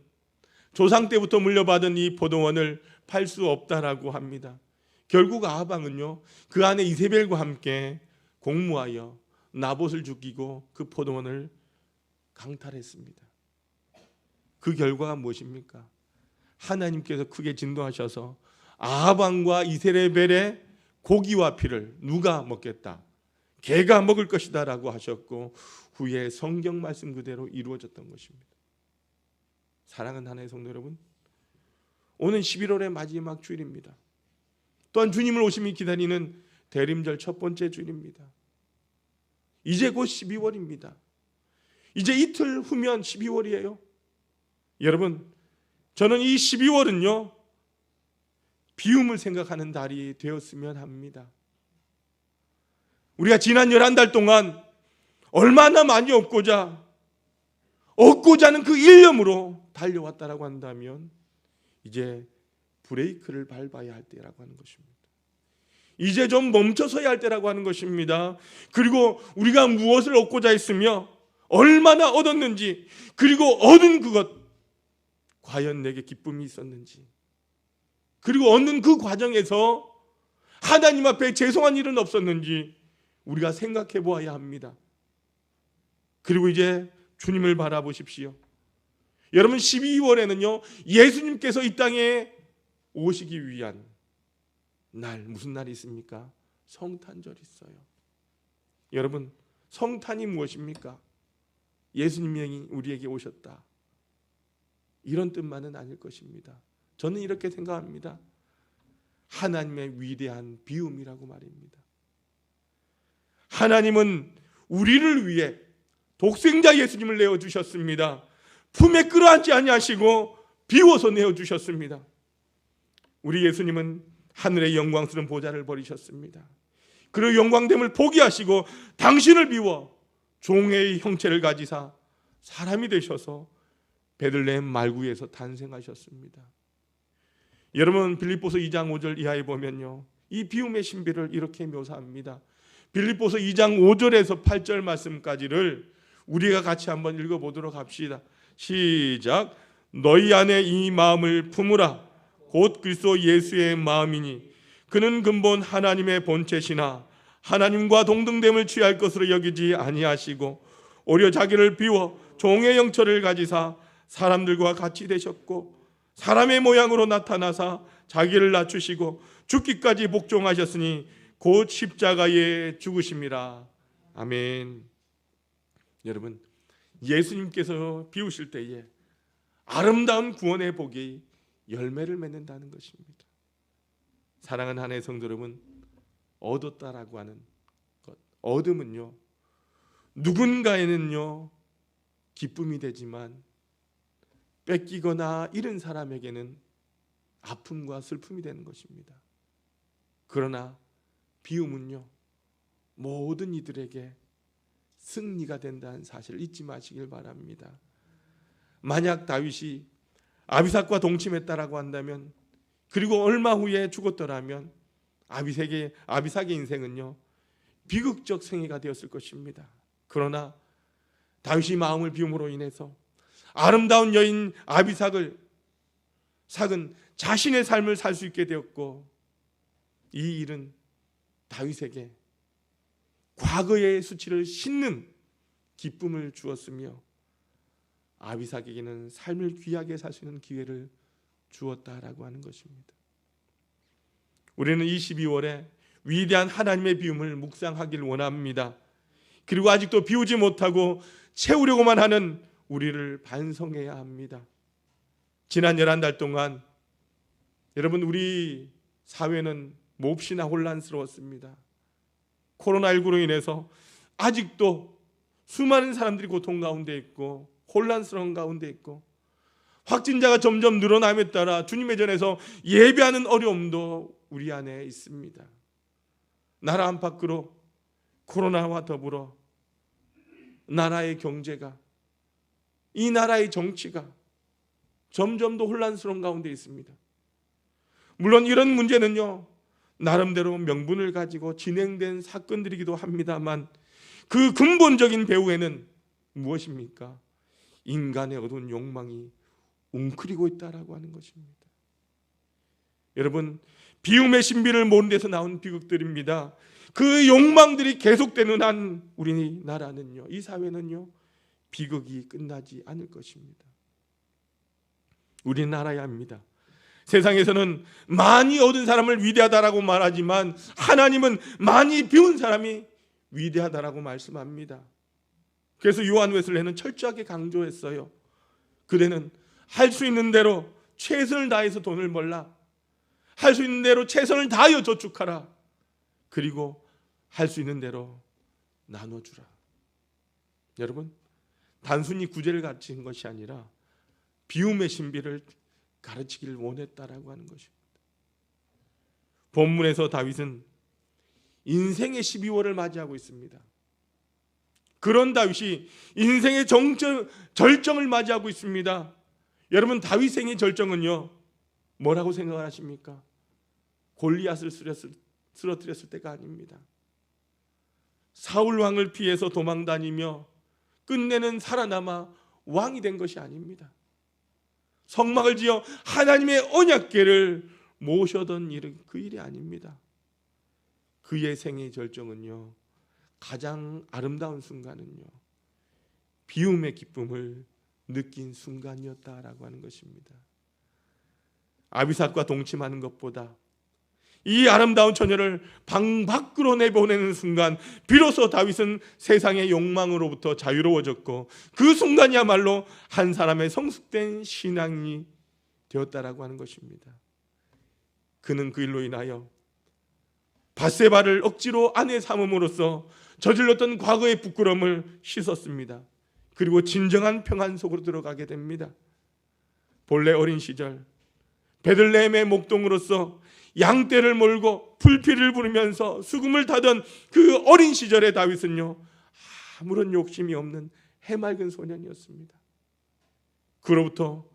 [SPEAKER 1] 조상 때부터 물려받은 이 포도원을 팔 수 없다라고 합니다. 결국 아합 왕은요, 그 아내 이세벨과 함께 공모하여 나봇을 죽이고 그 포도원을 강탈했습니다. 그 결과가 무엇입니까? 하나님께서 크게 진노하셔서 아합 왕과 이세벨의 고기와 피를 누가 먹겠다? 개가 먹을 것이다 라고 하셨고, 후에 성경 말씀 그대로 이루어졌던 것입니다. 사랑하는 하나님의 성도 여러분, 오늘 11월의 마지막 주일입니다. 또한 주님을 오심이 기다리는 대림절 첫 번째 주일입니다. 이제 곧 12월입니다. 이제 이틀 후면 12월이에요. 여러분, 저는 이 12월은요, 비움을 생각하는 달이 되었으면 합니다. 우리가 지난 11달 동안 얼마나 많이 얻고자 하는 그 일념으로 달려왔다라고 한다면, 이제 브레이크를 밟아야 할 때라고 하는 것입니다. 이제 좀 멈춰서야 할 때라고 하는 것입니다. 그리고 우리가 무엇을 얻고자 했으며 얼마나 얻었는지, 그리고 얻은 그것 과연 내게 기쁨이 있었는지, 그리고 얻는 그 과정에서 하나님 앞에 죄송한 일은 없었는지 우리가 생각해 보아야 합니다. 그리고 이제 주님을 바라보십시오. 여러분, 12월에는요 예수님께서 이 땅에 오시기 위한 날, 무슨 날이 있습니까? 성탄절이 있어요. 여러분, 성탄이 무엇입니까? 예수님이 우리에게 오셨다, 이런 뜻만은 아닐 것입니다. 저는 이렇게 생각합니다. 하나님의 위대한 비움이라고 말입니다. 하나님은 우리를 위해 독생자 예수님을 내어주셨습니다. 품에 끌어안지 아니하시고 비워서 내어주셨습니다. 우리 예수님은 하늘의 영광스러운 보좌를 버리셨습니다. 그리고 영광됨을 포기하시고 당신을 비워 종의 형체를 가지사 사람이 되셔서 베들레헴 말구에서 탄생하셨습니다. 여러분, 빌립보서 2장 5절 이하에 보면요, 이 비움의 신비를 이렇게 묘사합니다. 빌립보서 2장 5절에서 8절 말씀까지를 우리가 같이 한번 읽어보도록 합시다. 시작. 너희 안에 이 마음을 품으라. 곧 그리스도 예수의 마음이니 그는 근본 하나님의 본체시나 하나님과 동등됨을 취할 것으로 여기지 아니하시고 오히려 자기를 비워 종의 형체를 가지사 사람들과 같이 되셨고 사람의 모양으로 나타나사 자기를 낮추시고 죽기까지 복종하셨으니 곧 십자가에 죽으심이라. 아멘. 여러분, 예수님께서 비우실 때에 아름다운 구원의 복이 열매를 맺는다는 것입니다. 사랑하는 하나님의 성도 여러분, 얻었다라고 하는 것, 얻음은요 누군가에는요 기쁨이 되지만 뺏기거나 잃은 사람에게는 아픔과 슬픔이 되는 것입니다. 그러나 비움은요 모든 이들에게 승리가 된다는 사실을 잊지 마시길 바랍니다. 만약 다윗이 아비삭과 동침했다라고 한다면, 그리고 얼마 후에 죽었더라면 아비삭의 인생은요 비극적 생애가 되었을 것입니다. 그러나 다윗이 마음을 비움으로 인해서 아름다운 여인 아비삭을 삭은 자신의 삶을 살 수 있게 되었고, 이 일은 다윗에게 과거의 수치를 씻는 기쁨을 주었으며 아비삭에게는 삶을 귀하게 살 수 있는 기회를 주었다라고 하는 것입니다. 우리는 이 12월에 위대한 하나님의 비움을 묵상하길 원합니다. 그리고 아직도 비우지 못하고 채우려고만 하는 우리를 반성해야 합니다. 지난 11달 동안 여러분, 우리 사회는 몹시나 혼란스러웠습니다. 코로나19로 인해서 아직도 수많은 사람들이 고통 가운데 있고 혼란스러운 가운데 있고, 확진자가 점점 늘어남에 따라 주님의 전에서 예배하는 어려움도 우리 안에 있습니다. 나라 안팎으로 코로나와 더불어 나라의 경제가, 이 나라의 정치가 점점 더 혼란스러운 가운데 있습니다. 물론 이런 문제는요 나름대로 명분을 가지고 진행된 사건들이기도 합니다만, 그 근본적인 배후에는 무엇입니까? 인간의 어두운 욕망이 웅크리고 있다라고 하는 것입니다. 여러분, 비움의 신비를 모르는 데서 나온 비극들입니다. 그 욕망들이 계속되는 한 우리나라는요, 이 사회는요 비극이 끝나지 않을 것입니다. 우리나라야 합니다. 세상에서는 많이 얻은 사람을 위대하다라고 말하지만 하나님은 많이 비운 사람이 위대하다라고 말씀합니다. 그래서 요한 웨슬레는 철저하게 강조했어요. 그대는 할 수 있는 대로 최선을 다해서 돈을 벌라. 할 수 있는 대로 최선을 다하여 저축하라. 그리고 할 수 있는 대로 나눠주라. 여러분, 단순히 구제를 가르치는 것이 아니라 비움의 신비를 가르치기를 원했다라고 하는 것입니다. 본문에서 다윗은 인생의 12월을 맞이하고 있습니다. 그런 다윗이 인생의 절정을 맞이하고 있습니다. 여러분, 다윗 생의 절정은요 뭐라고 생각을 하십니까? 골리앗을 쓰러뜨렸을 때가 아닙니다. 사울 왕을 피해서 도망다니며 끝내는 살아남아 왕이 된 것이 아닙니다. 성막을 지어 하나님의 언약궤를 모셔던 일은 그 일이 아닙니다. 그의 생의 절정은요, 가장 아름다운 순간은요, 비움의 기쁨을 느낀 순간이었다라고 하는 것입니다. 아비삭과 동침하는 것보다 이 아름다운 처녀를 방 밖으로 내보내는 순간, 비로소 다윗은 세상의 욕망으로부터 자유로워졌고, 그 순간이야말로 한 사람의 성숙된 신앙이 되었다라고 하는 것입니다. 그는 그 일로 인하여 밧세바를 억지로 아내 삼음으로써 저질렀던 과거의 부끄러움을 씻었습니다. 그리고 진정한 평안 속으로 들어가게 됩니다. 본래 어린 시절 베들레헴의 목동으로서 양떼를 몰고 불피를 부르면서 수금을 타던 그 어린 시절의 다윗은요, 아무런 욕심이 없는 해맑은 소년이었습니다. 그로부터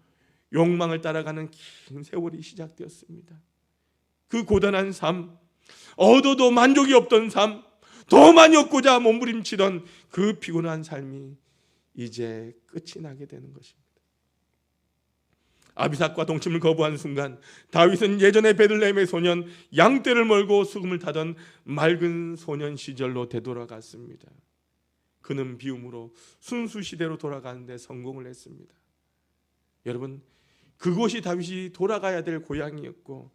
[SPEAKER 1] 욕망을 따라가는 긴 세월이 시작되었습니다. 그 고단한 삶, 얻어도 만족이 없던 삶, 더 많이 얻고자 몸부림치던 그 피곤한 삶이 이제 끝이 나게 되는 것입니다. 아비삭과 동침을 거부한 순간 다윗은 예전의 베들레헴의 소년, 양떼를 몰고 수금을 타던 맑은 소년 시절로 되돌아갔습니다. 그는 비움으로 순수 시대로 돌아가는 데 성공을 했습니다. 여러분, 그곳이 다윗이 돌아가야 될 고향이었고,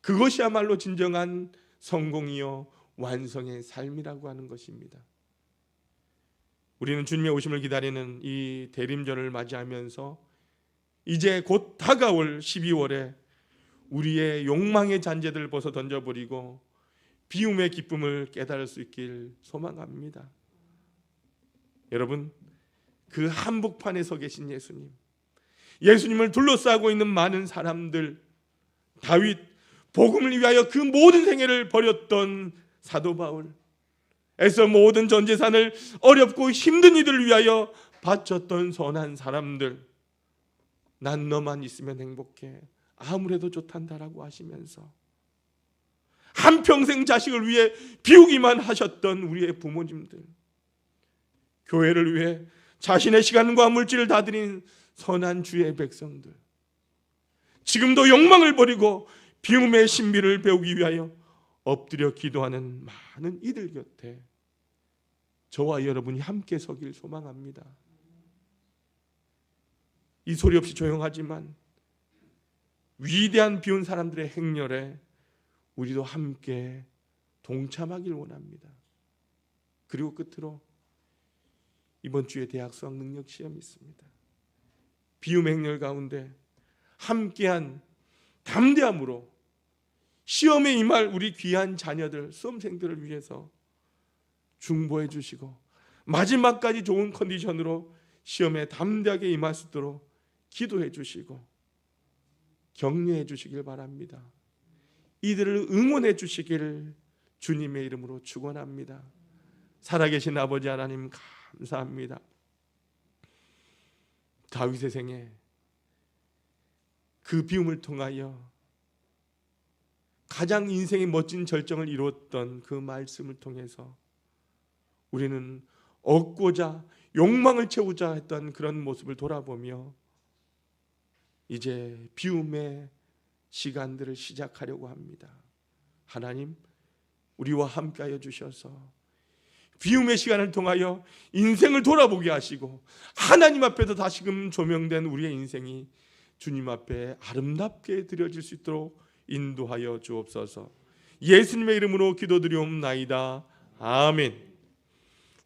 [SPEAKER 1] 그것이야말로 진정한 성공이요 완성의 삶이라고 하는 것입니다. 우리는 주님의 오심을 기다리는 이 대림절을 맞이하면서 이제 곧 다가올 12월에 우리의 욕망의 잔재들을 벗어 던져버리고 비움의 기쁨을 깨달을 수 있길 소망합니다. 여러분, 그 한복판에 서 계신 예수님, 예수님을 둘러싸고 있는 많은 사람들, 다윗, 복음을 위하여 그 모든 생애를 버렸던 사도 바울, 애써 모든 전 재산을 어렵고 힘든 이들을 위하여 바쳤던 선한 사람들, 난 너만 있으면 행복해, 아무래도 좋단다라고 하시면서 한평생 자식을 위해 비우기만 하셨던 우리의 부모님들, 교회를 위해 자신의 시간과 물질을 다 드린 선한 주의 백성들, 지금도 욕망을 버리고 비움의 신비를 배우기 위하여 엎드려 기도하는 많은 이들 곁에 저와 여러분이 함께 서길 소망합니다. 이 소리 없이 조용하지만 위대한 비운 사람들의 행렬에 우리도 함께 동참하길 원합니다. 그리고 끝으로 이번 주에 대학 수학 능력 시험이 있습니다. 비움 행렬 가운데 함께한 담대함으로 시험에 임할 우리 귀한 자녀들, 수험생들을 위해서 중보해 주시고 마지막까지 좋은 컨디션으로 시험에 담대하게 임할 수 있도록 기도해 주시고 격려해 주시길 바랍니다. 이들을 응원해 주시기를 주님의 이름으로 축원합니다. 살아계신 아버지 하나님 감사합니다. 다윗의 생에 그 비움을 통하여 가장 인생의 멋진 절정을 이루었던 그 말씀을 통해서 우리는 얻고자 욕망을 채우자 했던 그런 모습을 돌아보며 이제 비움의 시간들을 시작하려고 합니다. 하나님, 우리와 함께하여 주셔서 비움의 시간을 통하여 인생을 돌아보게 하시고 하나님 앞에서 다시금 조명된 우리의 인생이 주님 앞에 아름답게 드려질 수 있도록 인도하여 주옵소서. 예수님의 이름으로 기도드리옵나이다. 아멘.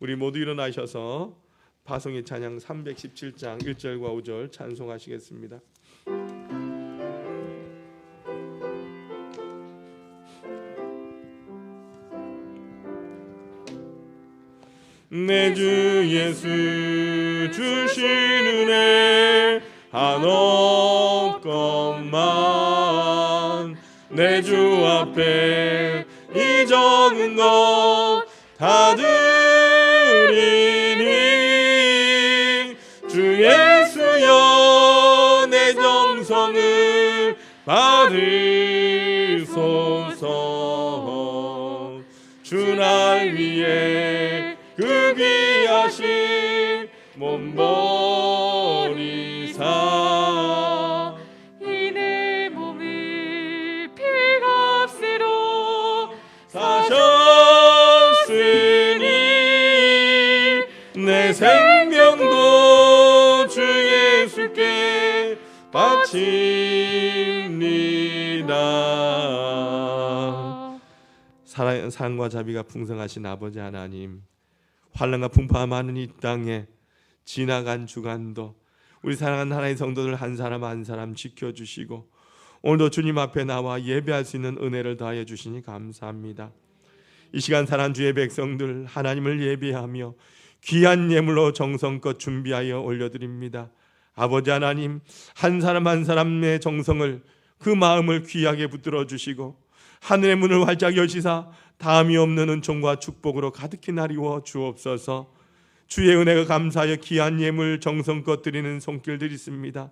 [SPEAKER 1] 우리 모두 일어나셔서 파송의 찬양 317장 1절과 5절 찬송하시겠습니다. 내 주 예수 주신 은혜 한없건만 내 주 앞에 이 적은 것 다 드리니 주 예수여 내 정성을 받으소서. 주 날 위해 그 귀하신 몸 버리사
[SPEAKER 3] 이 내 몸을 피값으로
[SPEAKER 1] 사셨으니 내 생명도 주 예수께 바칩니다. 사랑과 자비가 풍성하신 아버지 하나님, 환난과 풍파가 많은 이 땅에 지나간 주간도 우리 사랑하는 하나님의 성도들 한 사람 한 사람 지켜주시고 오늘도 주님 앞에 나와 예배할 수 있는 은혜를 더하여 주시니 감사합니다. 이 시간 사랑하는 주의 백성들 하나님을 예배하며 귀한 예물로 정성껏 준비하여 올려드립니다. 아버지 하나님, 한 사람 한 사람의 정성을, 그 마음을 귀하게 붙들어 주시고 하늘의 문을 활짝 여시사 다함이 없는 은총과 축복으로 가득히 나리워 주옵소서. 주의 은혜가 감사하여 귀한 예물 정성껏 드리는 손길들이 있습니다.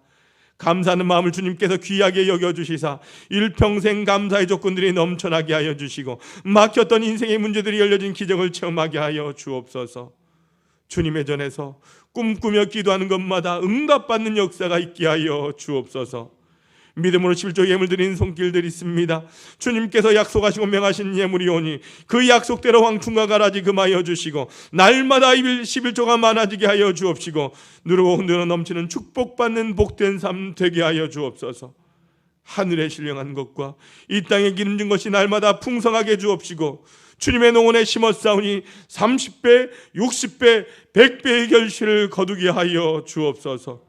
[SPEAKER 1] 감사하는 마음을 주님께서 귀하게 여겨주시사 일평생 감사의 조건들이 넘쳐나게 하여 주시고 막혔던 인생의 문제들이 열려진 기적을 체험하게 하여 주옵소서. 주님의 전에서 꿈꾸며 기도하는 것마다 응답받는 역사가 있게 하여 주옵소서. 믿음으로 7조 예물 드린 손길들이 있습니다. 주님께서 약속하시고 명하신 예물이 오니 그 약속대로 황충과 가라지 금하여 주시고 날마다 11조가 많아지게 하여 주옵시고 누르고 흔들어 넘치는 축복받는 복된 삶 되게 하여 주옵소서. 하늘에 신령한 것과 이 땅에 기름진 것이 날마다 풍성하게 주옵시고 주님의 농원에 심었사오니 30배, 60배, 100배의 결실을 거두게 하여 주옵소서.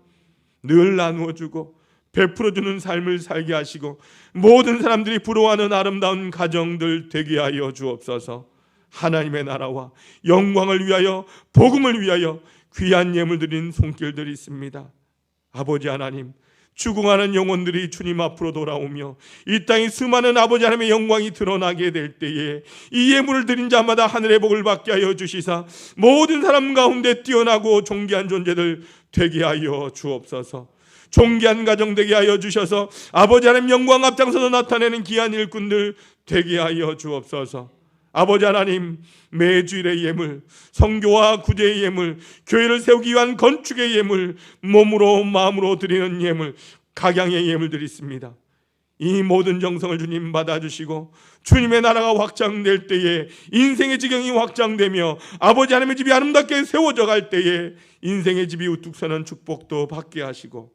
[SPEAKER 1] 늘 나누어주고 베풀어주는 삶을 살게 하시고 모든 사람들이 부러워하는 아름다운 가정들 되게 하여 주옵소서. 하나님의 나라와 영광을 위하여 복음을 위하여 귀한 예물 드린 손길들이 있습니다. 아버지 하나님, 죽어가는 영혼들이 주님 앞으로 돌아오며 이 땅에 수많은 아버지 하나님의 영광이 드러나게 될 때에 이 예물을 드린 자마다 하늘의 복을 받게 하여 주시사 모든 사람 가운데 뛰어나고 존귀한 존재들 되게 하여 주옵소서. 존귀한 가정 되게 하여 주셔서 아버지 하나님 영광 앞장서서 나타내는 귀한 일꾼들 되게 하여 주옵소서. 아버지 하나님, 매주일의 예물, 성교와 구제의 예물, 교회를 세우기 위한 건축의 예물, 몸으로 마음으로 드리는 예물, 각양의 예물들이 있습니다. 이 모든 정성을 주님 받아주시고 주님의 나라가 확장될 때에 인생의 지경이 확장되며 아버지 하나님의 집이 아름답게 세워져 갈 때에 인생의 집이 우뚝 서는 축복도 받게 하시고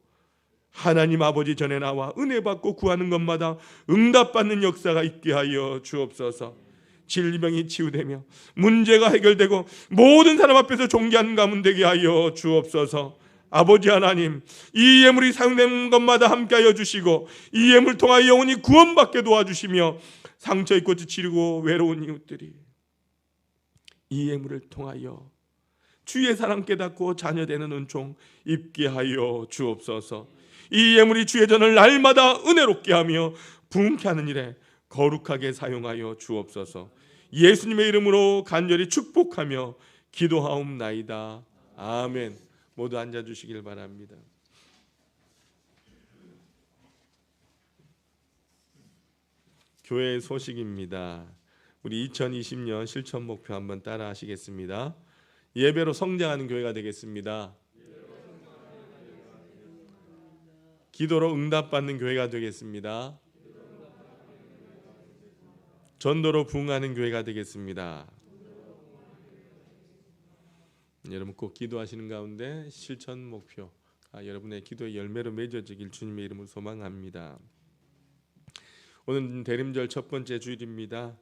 [SPEAKER 1] 하나님 아버지 전에 나와 은혜 받고 구하는 것마다 응답받는 역사가 있게 하여 주옵소서. 질병이 치유되며 문제가 해결되고 모든 사람 앞에서 존귀한 가문 되게 하여 주옵소서. 아버지 하나님, 이 예물이 사용되는 것마다 함께하여 주시고 이 예물 통하여 영혼이 구원받게 도와주시며 상처 입고 지치고 외로운 이웃들이 이 예물을 통하여 주의 사랑 깨닫고 자녀되는 은총 입게 하여 주옵소서. 이 예물이 주의 전을 날마다 은혜롭게 하며 부흥케 하는 일에 거룩하게 사용하여 주옵소서. 예수님의 이름으로 간절히 축복하며 기도하옵나이다. 아멘. 모두 앉아주시길 바랍니다. 교회 소식입니다. 우리 2020년 실천 목표 한번 따라 하시겠습니다. 예배로 성장하는 교회가 되겠습니다. 기도로 응답받는 교회가 되겠습니다. 전도로 부흥하는 교회가 되겠습니다. 여러분 꼭 기도하시는 가운데 실천 목표, 여러분의 기도의 열매로 맺어지길 주님의 이름으로 소망합니다. 오늘 대림절 첫 번째 주일입니다.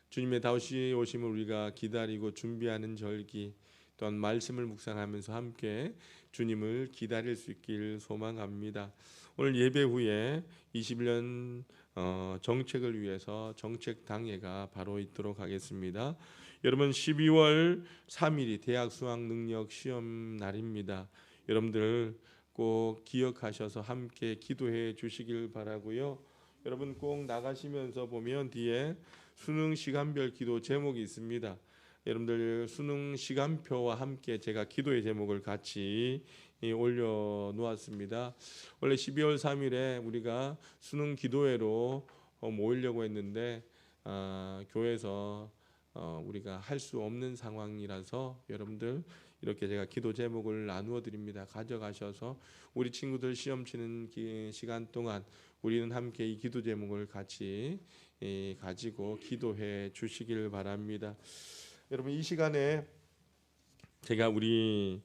[SPEAKER 1] 주님의 다시 오심을 우리가 기다리고 준비하는 절기, 또한 말씀을 묵상하면서 함께 주님을 기다릴 수 있길 소망합니다. 오늘 예배 후에 21년 정책을 위해서 정책당회가 바로 있도록 하겠습니다. 여러분 12월 3일이 대학 수학 능력 시험 날입니다. 여러분들 꼭 기억하셔서 함께 기도해 주시길 바라고요. 여러분 꼭 나가시면서 보면 뒤에 수능 시간별 기도 제목이 있습니다. 여러분들 수능 시간표와 함께 제가 기도의 제목을 같이 올려놓았습니다. 원래 12월 3일에 우리가 수능 기도회로 모이려고 했는데 교회에서 우리가 할 수 없는 상황이라서 여러분들 이렇게 제가 기도 제목을 나누어 드립니다. 가져가셔서 우리 친구들 시험 치는 시간 동안 우리는 함께 이 기도 제목을 같이 가지고 기도해 주시길 바랍니다. 여러분 이 시간에 제가 우리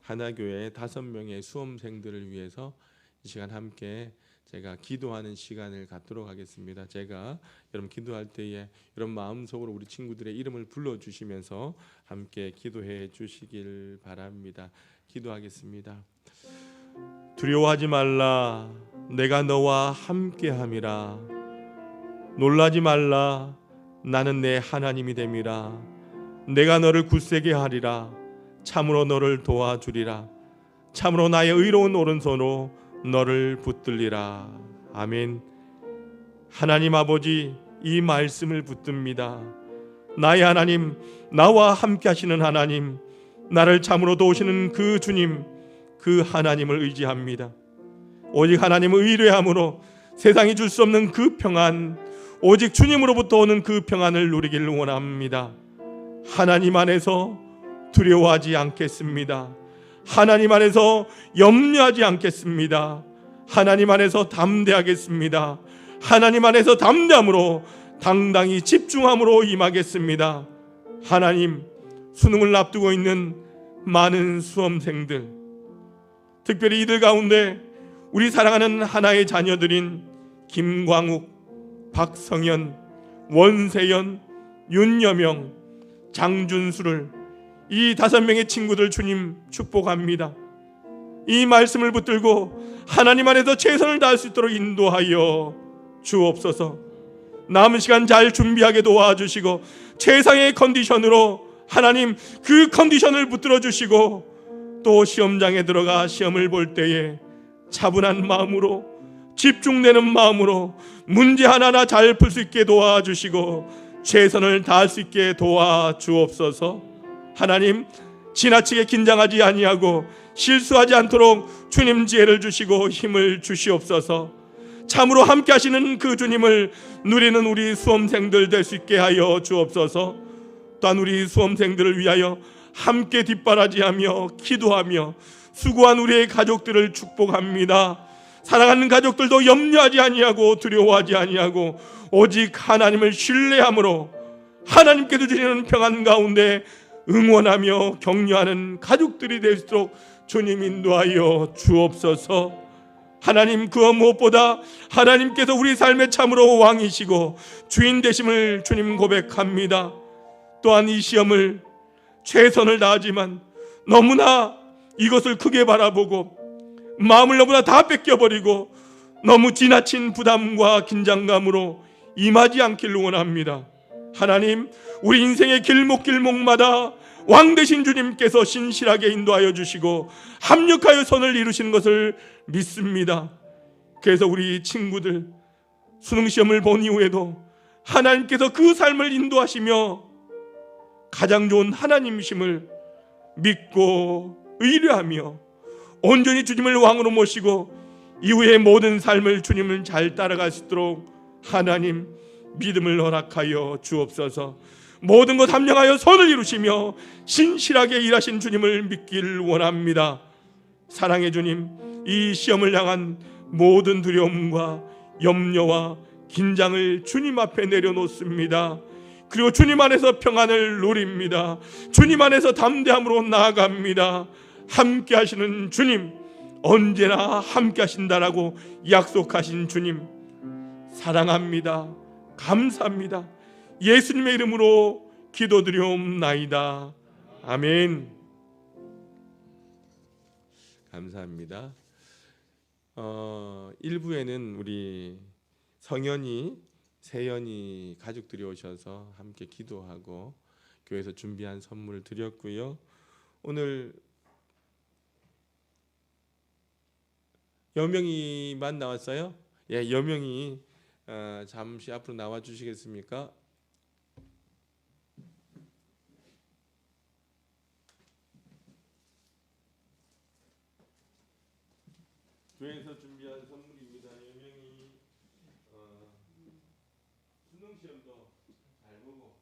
[SPEAKER 1] 하나교회 5명의 수험생들을 위해서 이 시간 함께 제가 기도하는 시간을 갖도록 하겠습니다. 제가 여러분 기도할 때에 여러분 마음속으로 우리 친구들의 이름을 불러주시면서 함께 기도해 주시길 바랍니다. 기도하겠습니다. 두려워하지 말라. 내가 너와 함께함이라. 놀라지 말라. 나는 내 하나님이 됨이라. 내가 너를 굳세게 하리라. 참으로 너를 도와주리라. 참으로 나의 의로운 오른손으로 너를 붙들리라. 아멘. 하나님 아버지, 이 말씀을 붙듭니다. 나의 하나님, 나와 함께 하시는 하나님, 나를 참으로 도우시는 그 주님, 그 하나님을 의지합니다. 오직 하나님을 의뢰함으로 세상이 줄 수 없는 그 평안, 오직 주님으로부터 오는 그 평안을 누리기를 원합니다. 하나님 안에서 두려워하지 않겠습니다. 하나님 안에서 염려하지 않겠습니다. 하나님 안에서 담대하겠습니다. 하나님 안에서 담대함으로 당당히 집중함으로 임하겠습니다. 하나님, 수능을 앞두고 있는 많은 수험생들, 특별히 이들 가운데 우리 사랑하는 하나의 자녀들인 김광욱, 박성현, 원세연, 윤여명, 장준수를 이 5명의 친구들 주님 축복합니다. 이 말씀을 붙들고 하나님 안에서 최선을 다할 수 있도록 인도하여 주옵소서. 남은 시간 잘 준비하게 도와주시고 최상의 컨디션으로 하나님 그 컨디션을 붙들어 주시고 또 시험장에 들어가 시험을 볼 때에 차분한 마음으로, 집중되는 마음으로 문제 하나하나 잘 풀 수 있게 도와주시고 최선을 다할 수 있게 도와주옵소서. 하나님, 지나치게 긴장하지 아니하고 실수하지 않도록 주님 지혜를 주시고 힘을 주시옵소서. 참으로 함께 하시는 그 주님을 누리는 우리 수험생들 될 수 있게 하여 주옵소서. 또한 우리 수험생들을 위하여 함께 뒷바라지하며 기도하며 수고한 우리의 가족들을 축복합니다. 사랑하는 가족들도 염려하지 아니하고 두려워하지 아니하고 오직 하나님을 신뢰함으로 하나님께서 주시는 평안 가운데 응원하며 격려하는 가족들이 될 수 있도록 주님 인도하여 주옵소서. 하나님, 그 무엇보다 하나님께서 우리 삶의 참으로 왕이시고 주인 되심을 주님 고백합니다. 또한 이 시험을 최선을 다하지만 너무나 이것을 크게 바라보고 마음을 너무나 다 뺏겨버리고 너무 지나친 부담과 긴장감으로 임하지 않기를 원합니다. 하나님, 우리 인생의 길목길목마다 왕 되신 주님께서 신실하게 인도하여 주시고 합력하여 선을 이루시는 것을 믿습니다. 그래서 우리 친구들 수능시험을 본 이후에도 하나님께서 그 삶을 인도하시며 가장 좋은 하나님이심을 믿고 의뢰하며 온전히 주님을 왕으로 모시고 이후의 모든 삶을 주님을 잘 따라갈 수 있도록 하나님 믿음을 허락하여 주옵소서. 모든 것 함령하여 선을 이루시며 신실하게 일하신 주님을 믿기를 원합니다. 사랑의 주님, 이 시험을 향한 모든 두려움과 염려와 긴장을 주님 앞에 내려놓습니다. 그리고 주님 안에서 평안을 누립니다. 주님 안에서 담대함으로 나아갑니다. 함께 하시는 주님, 언제나 함께 하신다라고 약속하신 주님 사랑합니다. 감사합니다. 예수님의 이름으로 기도드리옵나이다. 아멘. 감사합니다. 1부에는 우리 성현이, 세연이 가족들이 오셔서 함께 기도하고 교회에서 준비한 선물을 드렸고요. 오늘 여명이만 나왔어요? 예, 여명이 잠시 앞으로 나와 주시겠습니까? 교회에서 준비한 선물입니다. 여명이 수능 시험도 잘 보고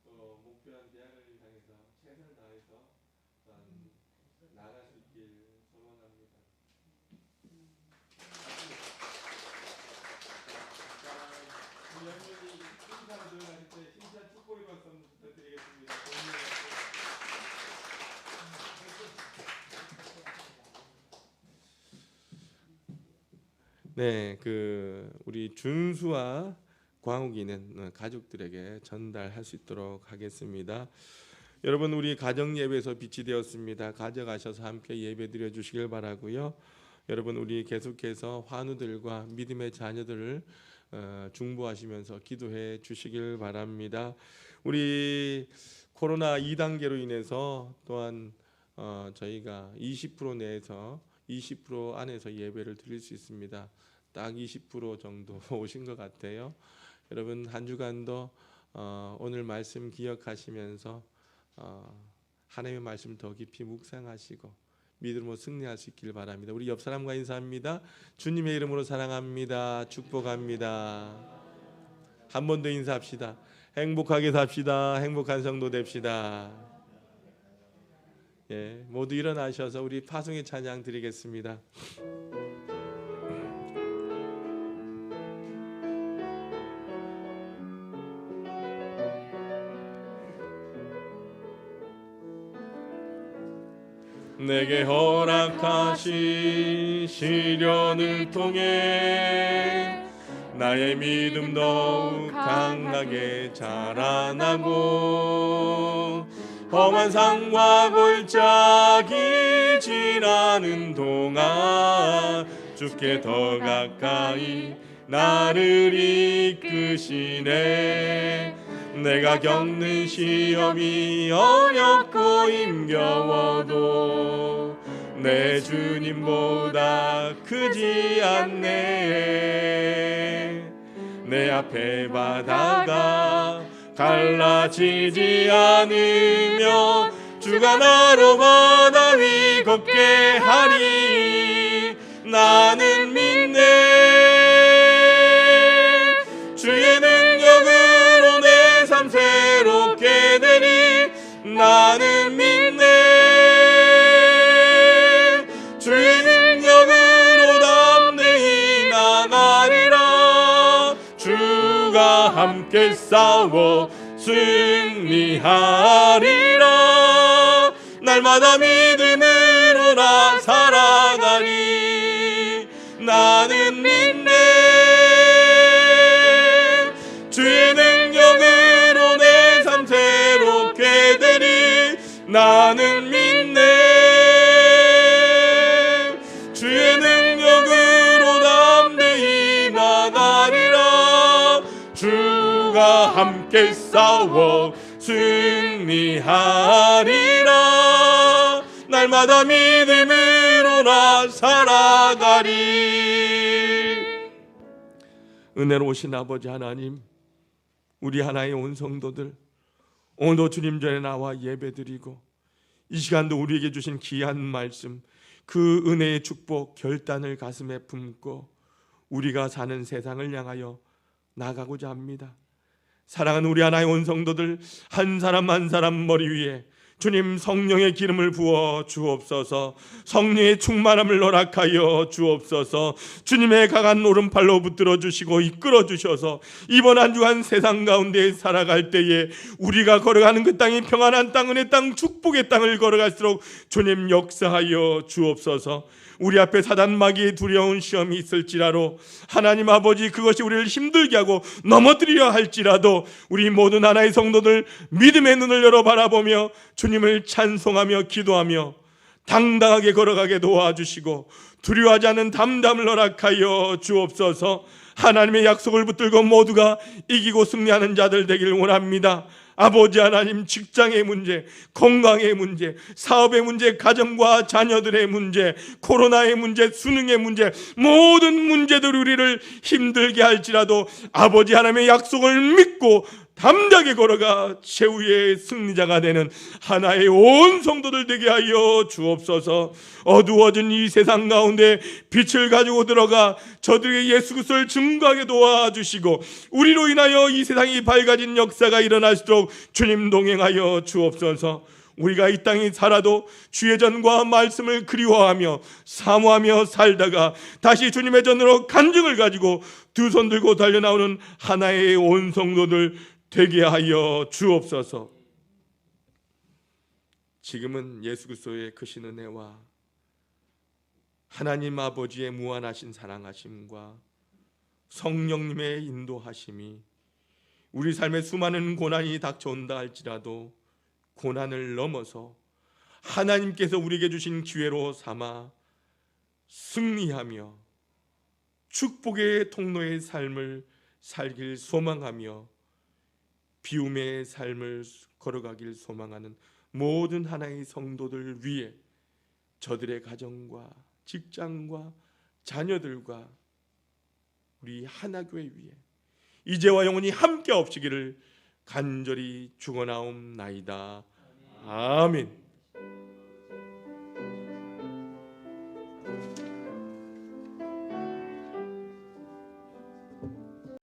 [SPEAKER 1] 또 목표한 대학을 향해서 최선을 다해서 나아갈 수 있길 소원합니다. 우리 여명이 신사로 들어가실 때 신사 축복의 박수 한번 부탁드리겠습니다. 네, 우리 준수와 광욱이는 가족들에게 전달할 수 있도록 하겠습니다. 여러분, 우리 가정 예배에서 빛이 되었습니다. 가져가셔서 함께 예배 드려 주시길 바라고요. 여러분, 우리 계속해서 환우들과 믿음의 자녀들을 중보하시면서 기도해 주시길 바랍니다. 우리 코로나 2단계로 인해서 또한 저희가 20% 내에서 20% 안에서 예배를 드릴 수 있습니다. 딱 20% 정도 오신 것 같아요. 여러분, 한 주간도 오늘 말씀 기억하시면서 하나님의 말씀 더 깊이 묵상하시고 믿음으로 승리할 수 있길 바랍니다. 우리 옆 사람과 인사합니다. 주님의 이름으로 사랑합니다. 축복합니다. 한 번 더 인사합시다. 행복하게 삽시다. 행복한 성도 됩시다. 예, 모두 일어나셔서 우리 파송의 찬양 드리겠습니다. 내게 허락하신 시련을 통해 나의 믿음 더욱 강하게 자라나고 험한 산과 골짜기 지나는 동안 주께 더 가까이 나를 이끄시네. 내가 겪는 시험이 어렵고 힘겨워도 내 주님보다 크지 않네. 내 앞에 바다가 갈라지지 않으면 주가 나로 바다 위 걷게 하리. 나는 믿네. 주의 능력으로 내 삶 새롭게 되리. 나는 믿네. 주의 능력으로 담대히 나가리라. 주가 함께 싸워 승리하리라. 날마다 믿음으로 나 살아가리. 나는 믿네. 주의 능력으로 내 삶 새롭게 되리. 나는 믿네. 주의 능력으로 담대히 나가리라. 주가 함께 싸워 승리하리라. 날마다 믿음으로 나 살아가리. 은혜로우신 아버지 하나님, 우리 하나의 온 성도들 오늘도 주님 전에 나와 예배드리고 이 시간도 우리에게 주신 귀한 말씀, 그 은혜의 축복 결단을 가슴에 품고 우리가 사는 세상을 향하여 나가고자 합니다. 사랑하는 우리 하나의 온 성도들, 한 사람 한 사람 머리 위에 주님 성령의 기름을 부어 주옵소서. 성령의 충만함을 허락하여 주옵소서. 주님의 강한 오른팔로 붙들어 주시고 이끌어 주셔서 이번 한 주간 세상 가운데 살아갈 때에 우리가 걸어가는 그 땅이 평안한 땅, 은혜의 땅, 축복의 땅을 걸어갈수록 주님 역사하여 주옵소서. 우리 앞에 사단 마귀의 두려운 시험이 있을지라도 하나님 아버지, 그것이 우리를 힘들게 하고 넘어뜨리려 할지라도 우리 모든 하나의 성도들 믿음의 눈을 열어 바라보며 주님을 찬송하며 기도하며 당당하게 걸어가게 도와주시고 두려워하지 않는 담담을 허락하여 주옵소서. 하나님의 약속을 붙들고 모두가 이기고 승리하는 자들 되길 원합니다. 아버지 하나님, 직장의 문제, 건강의 문제, 사업의 문제, 가정과 자녀들의 문제, 코로나의 문제, 수능의 문제, 모든 문제들 우리를 힘들게 할지라도 아버지 하나님의 약속을 믿고 담대하게 걸어가 최후의 승리자가 되는 하나의 온 성도들 되게 하여 주옵소서. 어두워진 이 세상 가운데 빛을 가지고 들어가 저들에게 예수 그리스도를 증거하게 도와주시고 우리로 인하여 이 세상이 밝아진 역사가 일어날수록 주님 동행하여 주옵소서. 우리가 이 땅에 살아도 주의 전과 말씀을 그리워하며 사모하며 살다가 다시 주님의 전으로 간증을 가지고 두 손 들고 달려나오는 하나의 온 성도들 되게 하여 주옵소서. 지금은 예수 그리스도의 크신 은혜와 하나님 아버지의 무한하신 사랑하심과 성령님의 인도하심이 우리 삶에 수많은 고난이 닥쳐온다 할지라도 고난을 넘어서 하나님께서 우리에게 주신 기회로 삼아 승리하며 축복의 통로의 삶을 살길 소망하며 비움의 삶을 걸어가길 소망하는 모든 하나의 성도들 위해 저들의 가정과 직장과 자녀들과 우리 하나교회 위에 이제와 영원히 함께 없으기를 간절히 축원하옵나이다. 아멘.